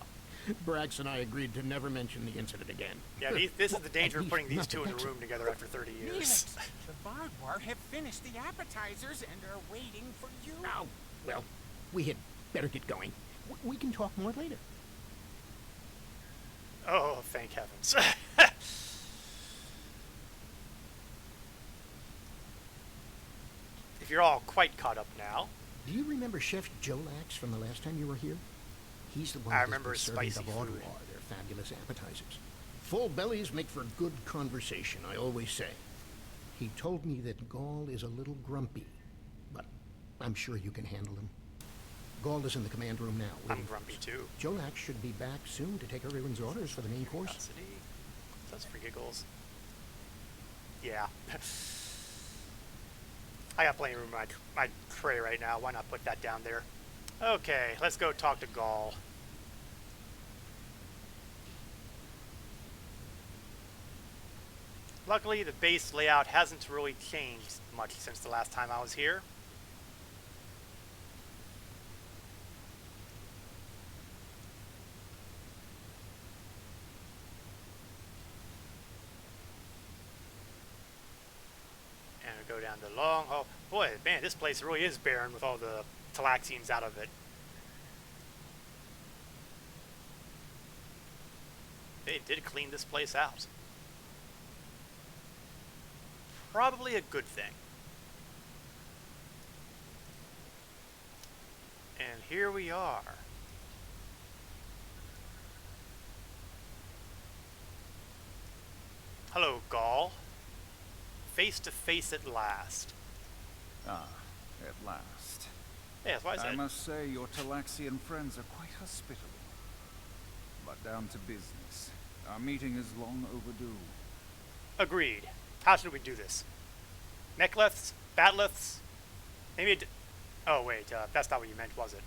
Brax and I agreed to never mention the incident again. Yeah, this is the danger of putting these not two in a mention. room together after 30 years. Neelix, the Vodwar have finished the appetizers and are waiting for you. Oh, well, we had better get going. We can talk more later. Oh, thank heavens. If you're all quite caught up now. Do you remember Chef Jolax from the last time you were here? He's the one I that's remember been serving spicy the food. Vodwar, their fabulous appetizers. Full bellies make for good conversation, I always say. He told me that Gaul is a little grumpy, but I'm sure you can handle him. Gaul is in the command room now. I'm grumpy too. Jolax should be back soon to take everyone's orders for the main course. Curiosity. That's for giggles. Yeah. I got plenty of room in my tray right now. Why not put that down there? Okay, let's go talk to Gaul. Luckily, the base layout hasn't really changed much since the last time I was here. And we go down the long hall. Boy, man, this place really is barren with all the Talaxians out of it. They did clean this place out. Probably a good thing. And here we are. Hello, Gaul. Face to face at last. Ah, at last. Yes, why is I that? must say your Talaxian friends are quite hospitable. But down to business. Our meeting is long overdue. Agreed. How should we do this? Mechliths? Batliths? Maybe it... Oh, wait, that's not what you meant, was it?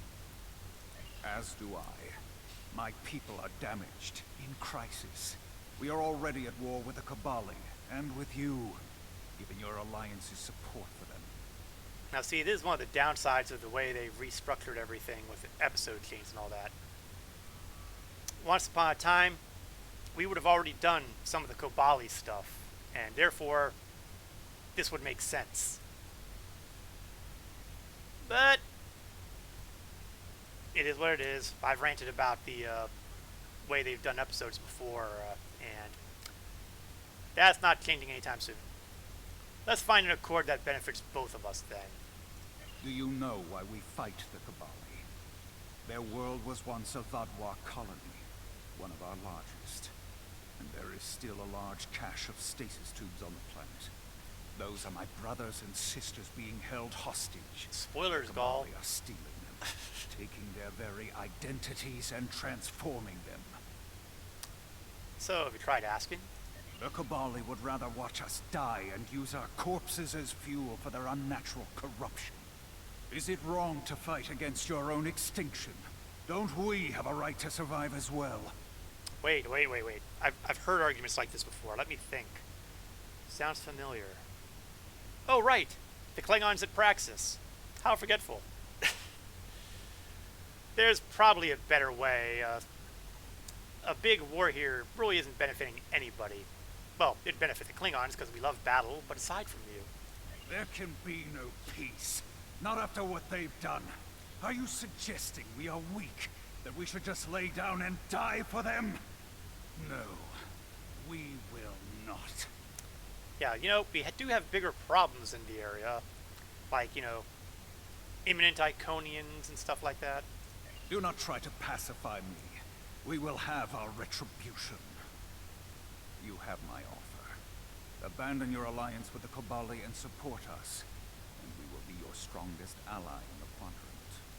As do I. My people are damaged, in crisis. We are already at war with the Kabali, and with you, giving your alliance's support for them. Now see, this is one of the downsides of the way they've restructured everything with the episode change and all that. Once upon a time, we would have already done some of the Kabali stuff, and therefore, this would make sense. But it is what it is. I've ranted about the way they've done episodes before, and that's not changing anytime soon. Let's find an accord that benefits both of us then. Do you know why we fight the Kabali? Their world was once a Vadwa colony, one of our largest. And there is still a large cache of stasis tubes on the planet. Those are my brothers and sisters being held hostage. Spoilers, Gaul. The Kabali are stealing them, taking their very identities and transforming them. So, have you tried asking? The Kabali would rather watch us die and use our corpses as fuel for their unnatural corruption. Is it wrong to fight against your own extinction? Don't we have a right to survive as well? Wait. I've heard arguments like this before. Let me think. Sounds familiar. Oh, right. The Klingons at Praxis. How forgetful. There's probably a better way. A big war here really isn't benefiting anybody. Well, it'd benefit the Klingons because we love battle, but aside from you... There can be no peace. Not after what they've done. Are you suggesting we are weak? That we should just lay down and die for them? No, we will not. Yeah, you know, we do have bigger problems in the area. Like, you know, imminent Iconians and stuff like that. Do not try to pacify me. We will have our retribution. You have my offer. Abandon your alliance with the Kabali and support us, and we will be your strongest ally in the quadrant.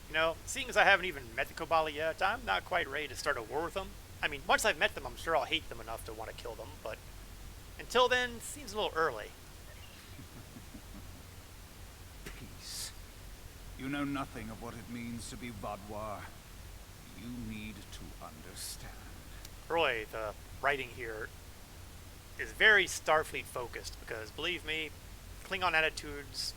You know, seeing as I haven't even met the Kabali yet, I'm not quite ready to start a war with them. I mean, once I've met them, I'm sure I'll hate them enough to want to kill them, but until then, seems a little early. Peace. You know nothing of what it means to be Vadwar. You need to understand. Roy, the writing here is very Starfleet focused, because believe me, Klingon attitudes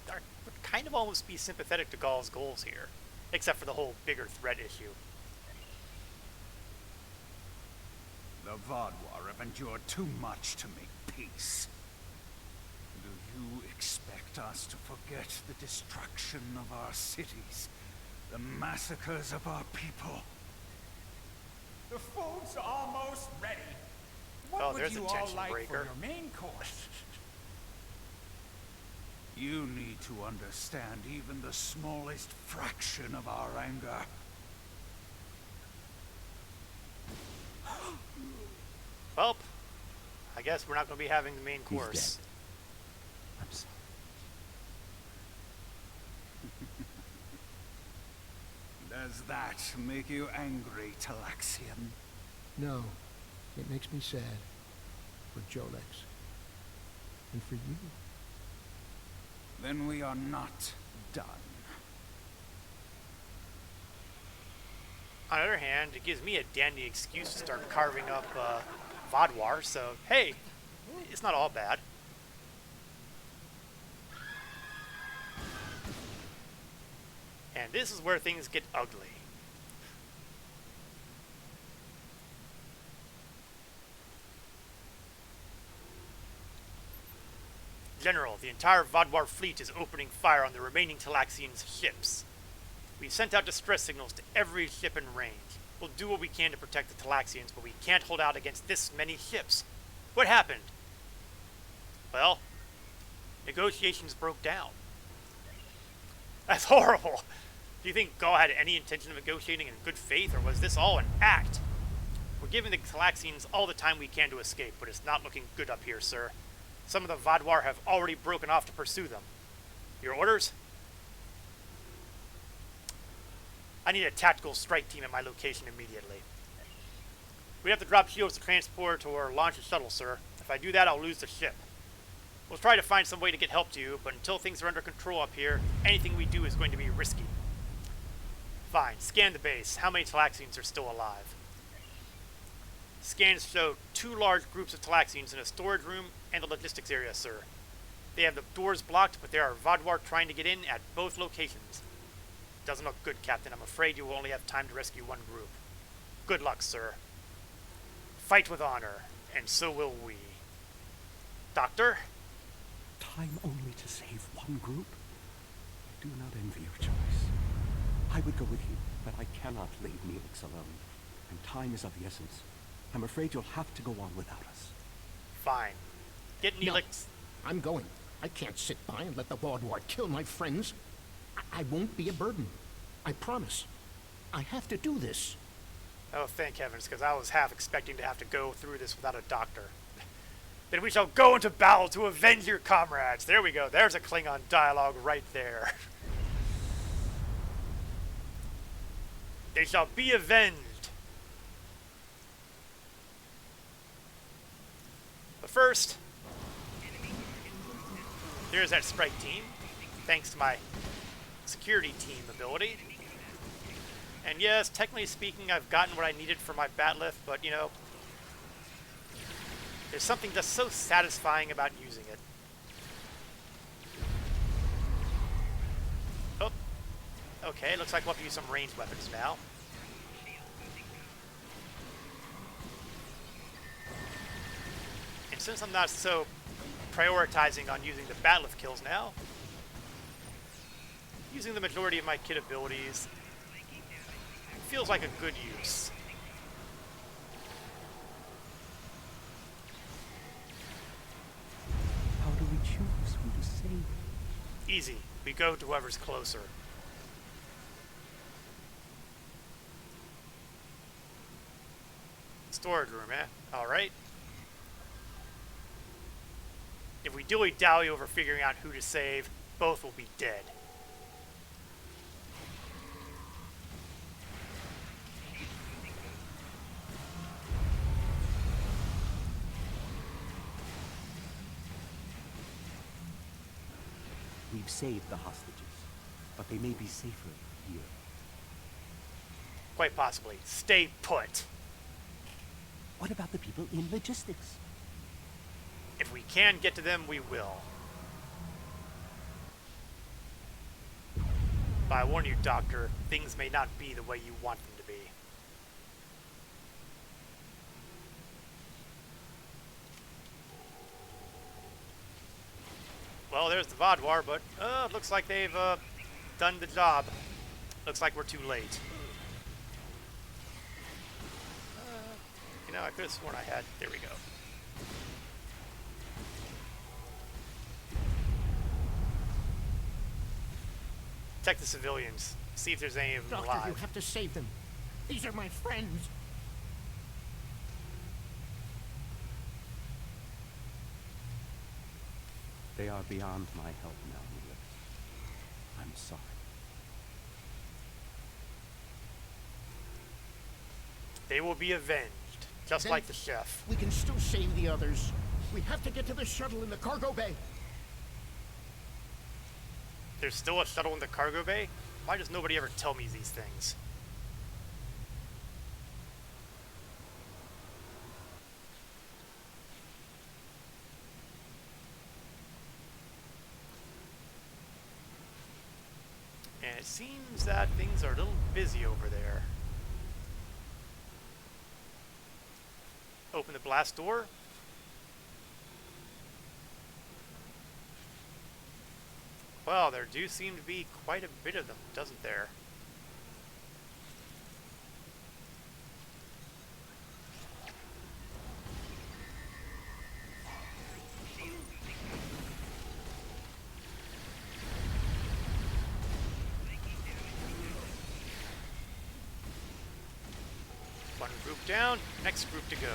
would kind of almost be sympathetic to Gaul's goals here, except for the whole bigger threat issue. The Vadwar have endured too much to make peace. Do you expect us to forget the destruction of our cities? The massacres of our people? The food's almost ready. What would there's you a all tension like breaker. for your main course? You need to understand even the smallest fraction of our anger. Well, I guess we're not going to be having the main He's course. dead. I'm sorry. Does that make you angry, Talaxian? No, it makes me sad. For Jolex. And for you. Then we are not done. On the other hand, it gives me a dandy excuse to start carving up Vodwar, so hey, it's not all bad. And this is where things get ugly. General, the entire Vodwar fleet is opening fire on the remaining Talaxians' ships. We've sent out distress signals to every ship in range. We'll do what we can to protect the Talaxians, but we can't hold out against this many ships. What happened? Well, negotiations broke down. That's horrible. Do you think Gaul had any intention of negotiating in good faith, or was this all an act? We're giving the Talaxians all the time we can to escape, but it's not looking good up here, sir. Some of the Vodwar have already broken off to pursue them. Your orders? I need a tactical strike team at my location immediately. We have to drop shields to transport or launch a shuttle, sir. If I do that, I'll lose the ship. We'll try to find some way to get help to you, but until things are under control up here, anything we do is going to be risky. Fine. Scan the base. How many Talaxians are still alive? Scans show 2 large groups of Talaxians in a storage room and the logistics area, sir. They have the doors blocked, but there are Vodwar trying to get in at both locations. Doesn't look good, Captain. I'm afraid you will only have time to rescue one group. Good luck, sir. Fight with honor, and so will we. Doctor? Time only to save one group? I do not envy your choice. I would go with you, but I cannot leave Neelix alone. And time is of the essence. I'm afraid you'll have to go on without us. Fine. Get Neelix. No, I'm going. I can't sit by and let the Vodwar kill my friends. I won't be a burden. I promise. I have to do this. Oh, thank heavens, because I was half expecting to have to go through this without a doctor. Then we shall go into battle to avenge your comrades. There we go. There's a Klingon dialogue right there. They shall be avenged. But first, there's that strike team, thanks to my security team ability. And yes, technically speaking, I've gotten what I needed for my Batlift, but you know, there's something just so satisfying about using it. Oh, okay, looks like we'll have to use some ranged weapons now. And since I'm not so prioritizing on using the Batlift kills now, using the majority of my kit abilities feels like a good use. How do we choose who to save? Easy. We go to whoever's closer. Storage room, eh? Alright. If we dilly-dally over figuring out who to save, both will be dead. We've saved the hostages, but they may be safer here. Quite possibly. Stay put. What about the people in logistics? If we can get to them, we will. But I warn you, Doctor, things may not be the way you want them to be. Well, there's the Vodwar, but it looks like they've done the job. Looks like we're too late. You know, I could have sworn I had. There we go. Check the civilians. See if there's any of them Doctor, alive. you have to save them. These are my friends. They are beyond my help now, Neelix. I'm sorry. They will be avenged, just Then like the chef. We can still save the others. We have to get to the shuttle in the cargo bay. There's still a shuttle in the cargo bay? Why does nobody ever tell me these things? And it seems that things are a little busy over there. Open the blast door. Well, there do seem to be quite a bit of them, doesn't there? One group down, next group to go.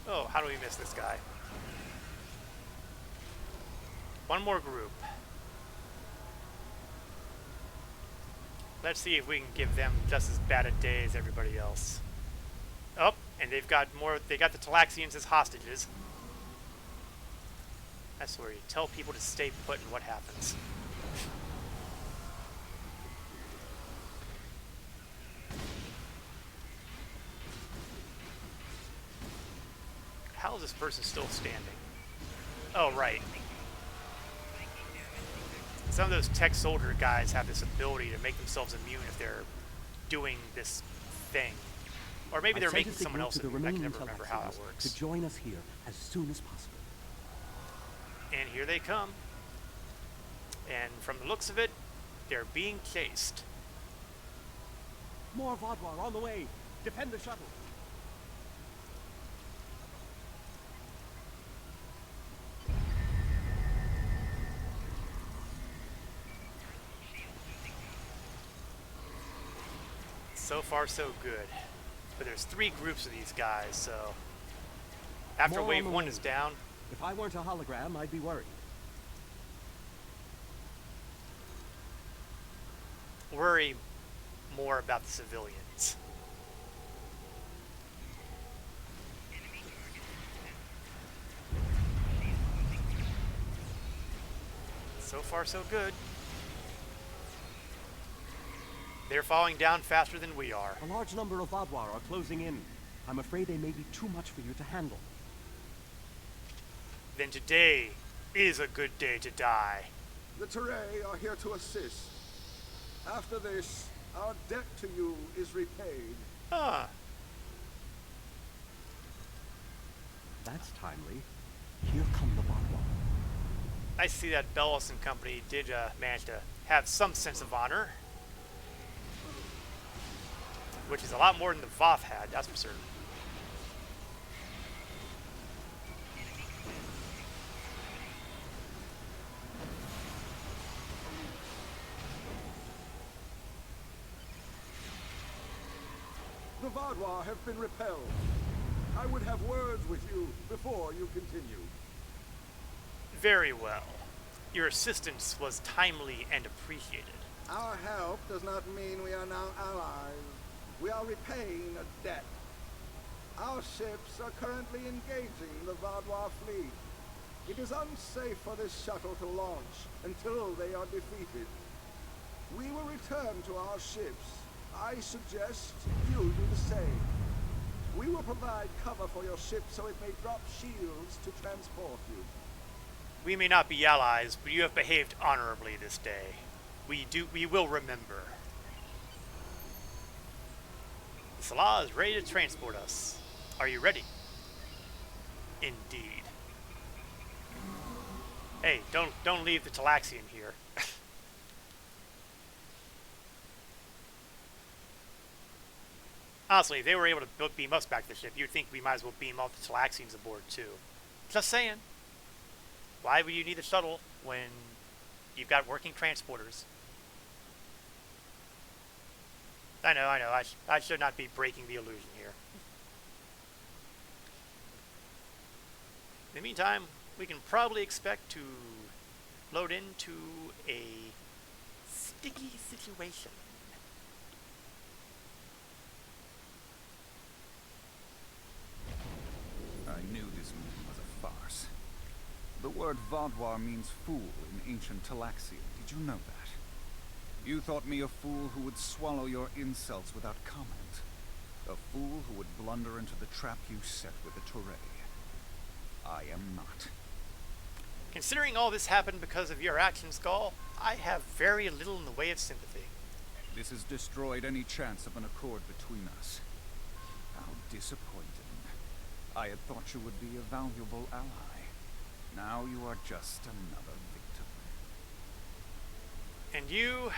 Oh, how do we miss this guy? One more group. Let's see if we can give them just as bad a day as everybody else. Oh, and they've got more. They got the Talaxians as hostages. That's where you tell people to stay put and what happens. How is this person still standing? Oh, right. Some of those tech soldier guys have this ability to make themselves immune if they're doing this thing. Or maybe they're making someone else immune. I can never remember how it works. To join us here as soon as possible. And here they come. And from the looks of it, they're being chased. More Vodwar on the way. Defend the shuttle. So far, so good. But there's 3 groups of these guys, so after More wave on the 1 way. is down, If I weren't a hologram, I'd be worried. worry more about the civilians. So far, so good. They're falling down faster than we are. A large number of Vodwar are closing in. I'm afraid they may be too much for you to handle. Then today is a good day to die. The Teray are here to assist. After this, our debt to you is repaid. Ah. That's timely. Here come the Vodwar. I see that Bellos and company did manage to have some sense of honor. Which is a lot more than the Voth had, that's for certain. The Vodwar have been repelled. I would have words with you before you continue. Very well. Your assistance was timely and appreciated. Our help does not mean we are now allies. We are repaying a debt. Our ships are currently engaging the Vodwar fleet. It is unsafe for this shuttle to launch until they are defeated. We will return to our ships. I suggest you do the same. We will provide cover for your ship so it may drop shields to transport you. We may not be allies, but you have behaved honorably this day. We will remember. The Salah is ready to transport us. Are you ready? Indeed. Hey, don't leave the Talaxian here. Honestly, if they were able to beam us back to the ship, you'd think we might as well beam all the Talaxians aboard too. Just saying. Why would you need a shuttle when you've got working transporters? I know. I should not be breaking the illusion here. the meantime, we can probably expect to load into a sticky situation. I knew this meeting was a farce. The word Vaudouar means fool in ancient Talaxian. Did you know that? You thought me a fool who would swallow your insults without comment. A fool who would blunder into the trap you set with the Touré. I am not. Considering all this happened because of your actions, Gaul, I have very little in the way of sympathy. This has destroyed any chance of an accord between us. How disappointing. I had thought you would be a valuable ally. Now you are just another victim. And you...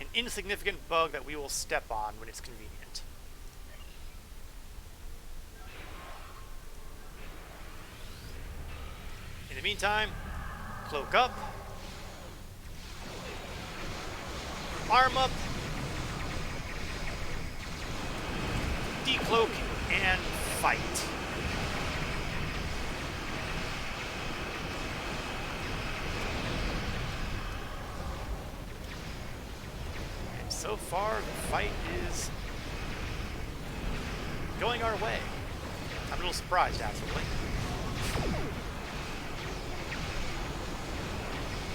an insignificant bug that we will step on when it's convenient. In the meantime, cloak up, arm up, decloak, and fight. And so far, the fight is going our way. I'm a little surprised, actually.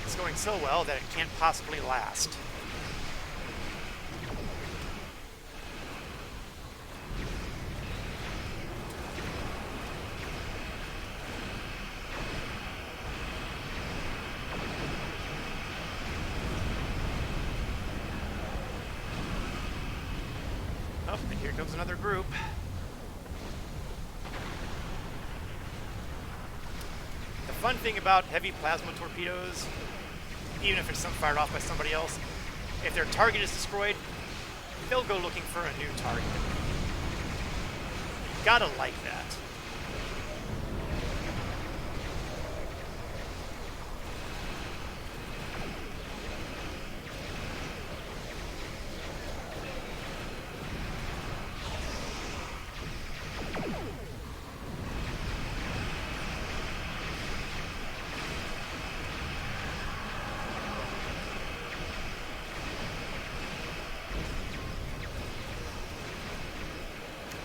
It's going so well that it can't possibly last. Oh, and here comes another group. The fun thing about heavy plasma torpedoes, even if it's fired off by somebody else, if their target is destroyed, they'll go looking for a new target. You gotta like that.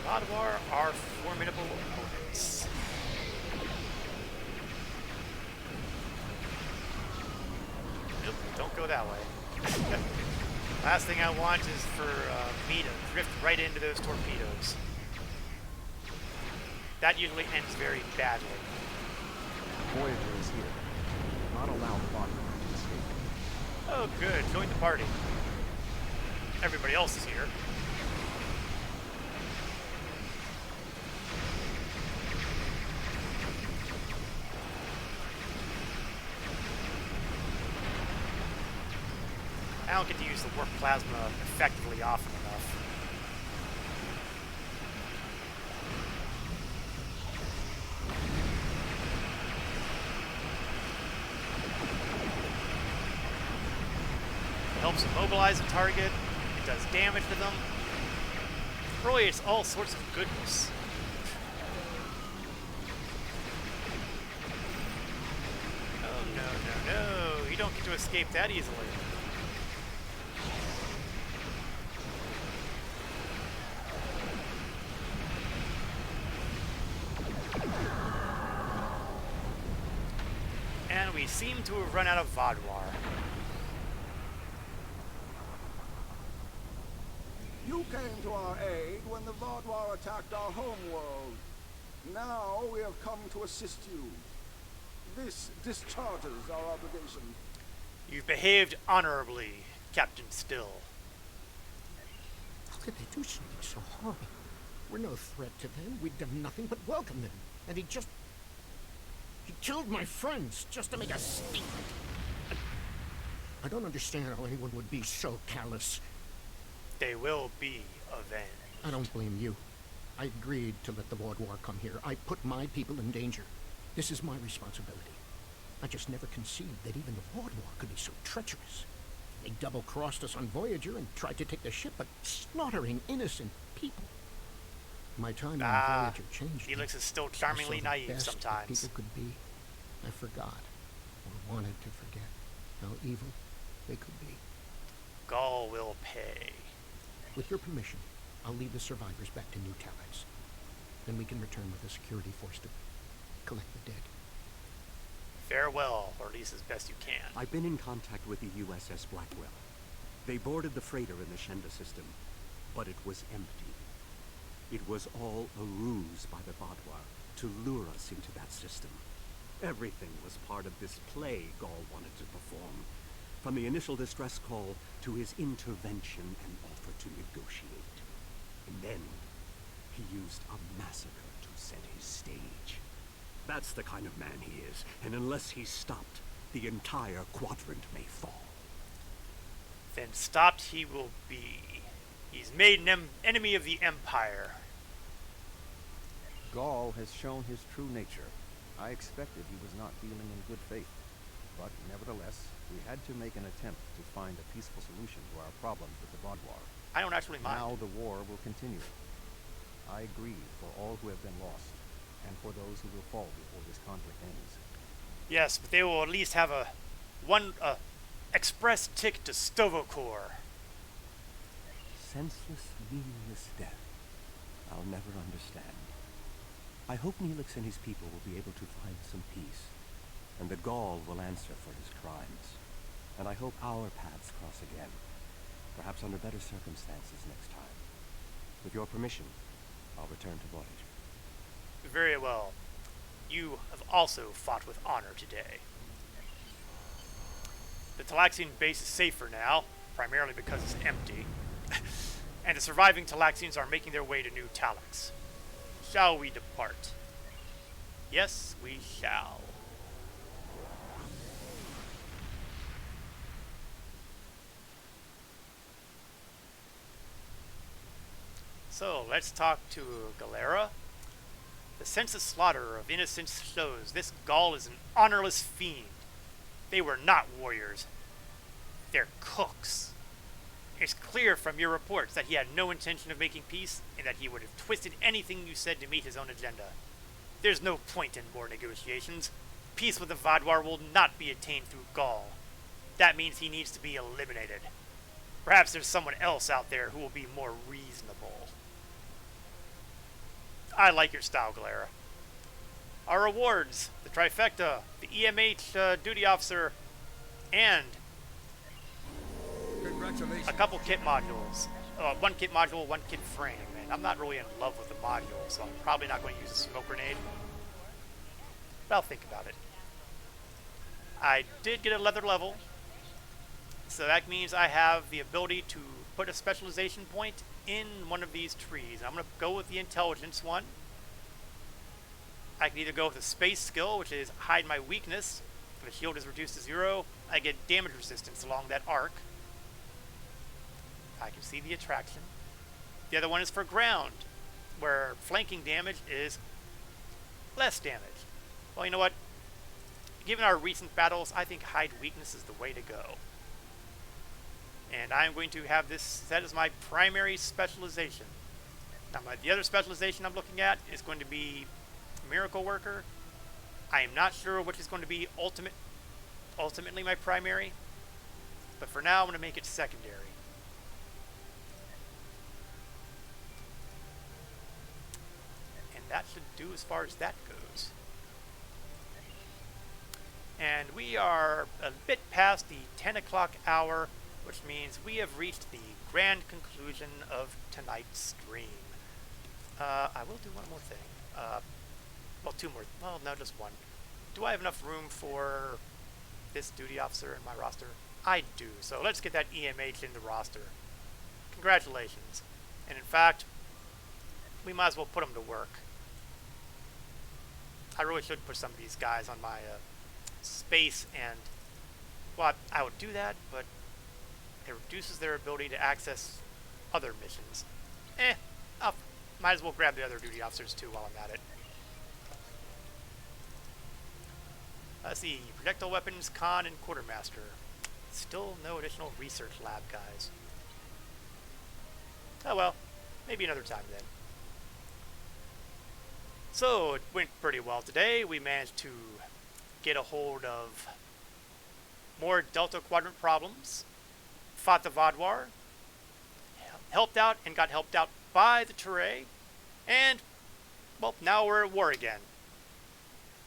Vaudouar are formidable opponents. Nope, don't go that way. Last thing I want is for me to drift right into those torpedoes. That usually ends very badly. Voyager is here. Not allow Vaudouar to escape. Oh good, join the party. Everybody else is here. I don't get to use the warp plasma effectively often enough. It helps immobilize a target, it does damage to them. Boy, it's all sorts of goodness. Oh no, no, no, you don't get to escape that easily. And we seem to have run out of Vaudouar. You came to our aid when the Vaudouar attacked our homeworld. Now we have come to assist you. This discharges our obligation. You've behaved honorably, Captain Still. How could they do something so horrible? We're no threat to them. We've done nothing but welcome them. And he killed my friends just to make a statement. I don't understand how anyone would be so callous. They will be avenged. I don't blame you. I agreed to let the Vaudouar come here. I put my people in danger. This is my responsibility. I just never conceived that even the Vaudouar could be so treacherous. They double-crossed us on Voyager and tried to take the ship, but slaughtering innocent people. My time on Voyager changed. Felix is still charmingly I saw the naive best sometimes. that people could be. I forgot, or wanted to forget, how evil they could be. Gaul will pay. With your permission, I'll lead the survivors back to New Talax. Then we can return with a security force to collect the dead. Farewell, or at least as best you can. I've been in contact with the USS Blackwell. They boarded the freighter in the Shenda system, but it was empty. It was all a ruse by the Vaadwaur to lure us into that system. Everything was part of this play Gaul wanted to perform, from the initial distress call to his intervention and offer to negotiate. And then he used a massacre to set his stage. That's the kind of man he is, and unless he's stopped, the entire quadrant may fall. Then stopped he will be. He's made an enemy of the Empire. Gaul has shown his true nature. I expected he was not dealing in good faith. But nevertheless, we had to make an attempt to find a peaceful solution to our problems with the Vaadwaur. I don't actually mind. Now the war will continue. I grieve for all who have been lost, and for those who will fall before this conflict ends. Yes, but they will at least have a express ticket to Stovokor. Senseless, meaningless death. I'll never understand. I hope Neelix and his people will be able to find some peace, and that Gaul will answer for his crimes. And I hope our paths cross again, perhaps under better circumstances next time. With your permission, I'll return to Voyager. Very well. You have also fought with honor today. The Talaxian base is safer now, primarily because it's empty. And the surviving Talaxians are making their way to New Talax. Shall we depart? Yes, we shall. So, let's talk to Galera. The senseless slaughter of innocents shows this Gaul is an honorless fiend. They were not warriors. They're cooks. It's clear from your reports that he had no intention of making peace, and that he would have twisted anything you said to meet his own agenda. There's no point in more negotiations. Peace with the Vaadwaur will not be attained through Gaul. That means he needs to be eliminated. Perhaps there's someone else out there who will be more reasonable. I like your style, Galera. Our rewards: the trifecta, the EMH duty officer, and Congratulations. a couple kit modules. One kit module, one kit frame. And I'm not really in love with the module, so I'm probably not going to use a smoke grenade. But I'll think about it. I did get a leather level, so that means I have the ability to put a specialization point in one of these trees. I'm going to go with the intelligence one. I can either go with the space skill, which is hide my weakness. If the shield is reduced to 0, I get damage resistance along that arc. I can see the attraction. The other one is for ground, where flanking damage is less damage. Well, you know what? Given our recent battles, I think hide weakness is the way to go. And I'm going to have this set as my primary specialization. Now, the other specialization I'm looking at is going to be Miracle Worker. I am not sure which is going to be ultimately my primary, but for now I'm going to make it secondary. And that should do as far as that goes. And we are a bit past the 10 o'clock hour, which means we have reached the grand conclusion of tonight's stream. I will do one more thing. Well, two more. Well, no, just one. Do I have enough room for this duty officer in my roster? I do. So let's get that EMH in the roster. Congratulations. And in fact, we might as well put them to work. I really should put some of these guys on my space, and well, I would do that, but it reduces their ability to access other missions. Might as well grab the other duty officers too while I'm at it. Let's see, projectile weapons, con, and quartermaster. Still no additional research lab guys. Oh well, maybe another time then. So it went pretty well today. We managed to get a hold of more Delta Quadrant problems, fought the Vodwar, helped out and got helped out by the Turay, and, well, now we're at war again.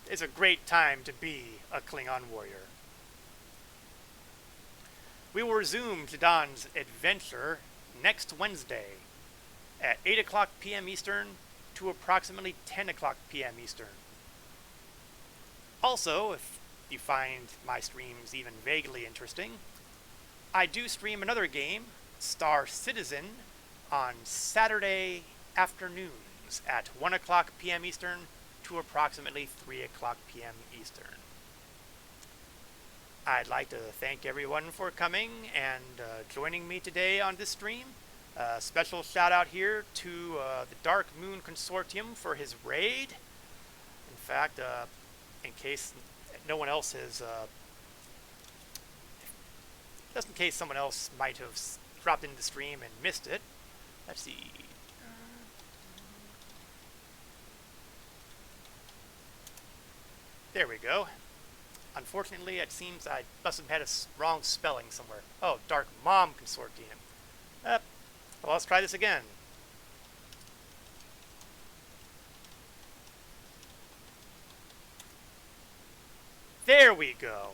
It's a great time to be a Klingon warrior. We will resume Zhadan's adventure next Wednesday at 8 o'clock p.m. Eastern to approximately 10 o'clock p.m. Eastern. Also, if you find my streams even vaguely interesting, I do stream another game, Star Citizen, on Saturday afternoons at 1 o'clock p.m. Eastern to approximately 3 o'clock p.m. Eastern. I'd like to thank everyone for coming and joining me today on this stream. Special shout out here to the Dark Moon Consortium for his raid. In fact, in case no one else has, just in case someone else might have dropped into the stream and missed it. Let's see. There we go. Unfortunately, it seems I must have had a wrong spelling somewhere. Oh, Dark Mom Consortium. Well, let's try this again. There we go.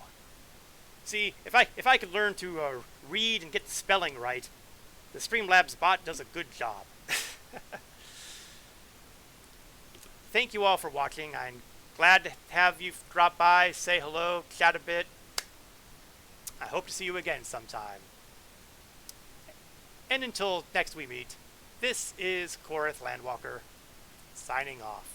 See, if I could learn to read and get the spelling right, the Streamlabs bot does a good job. Thank you all for watching. I'm glad to have you drop by, say hello, chat a bit. I hope to see you again sometime. And until next we meet, this is Korath Landwalker, signing off.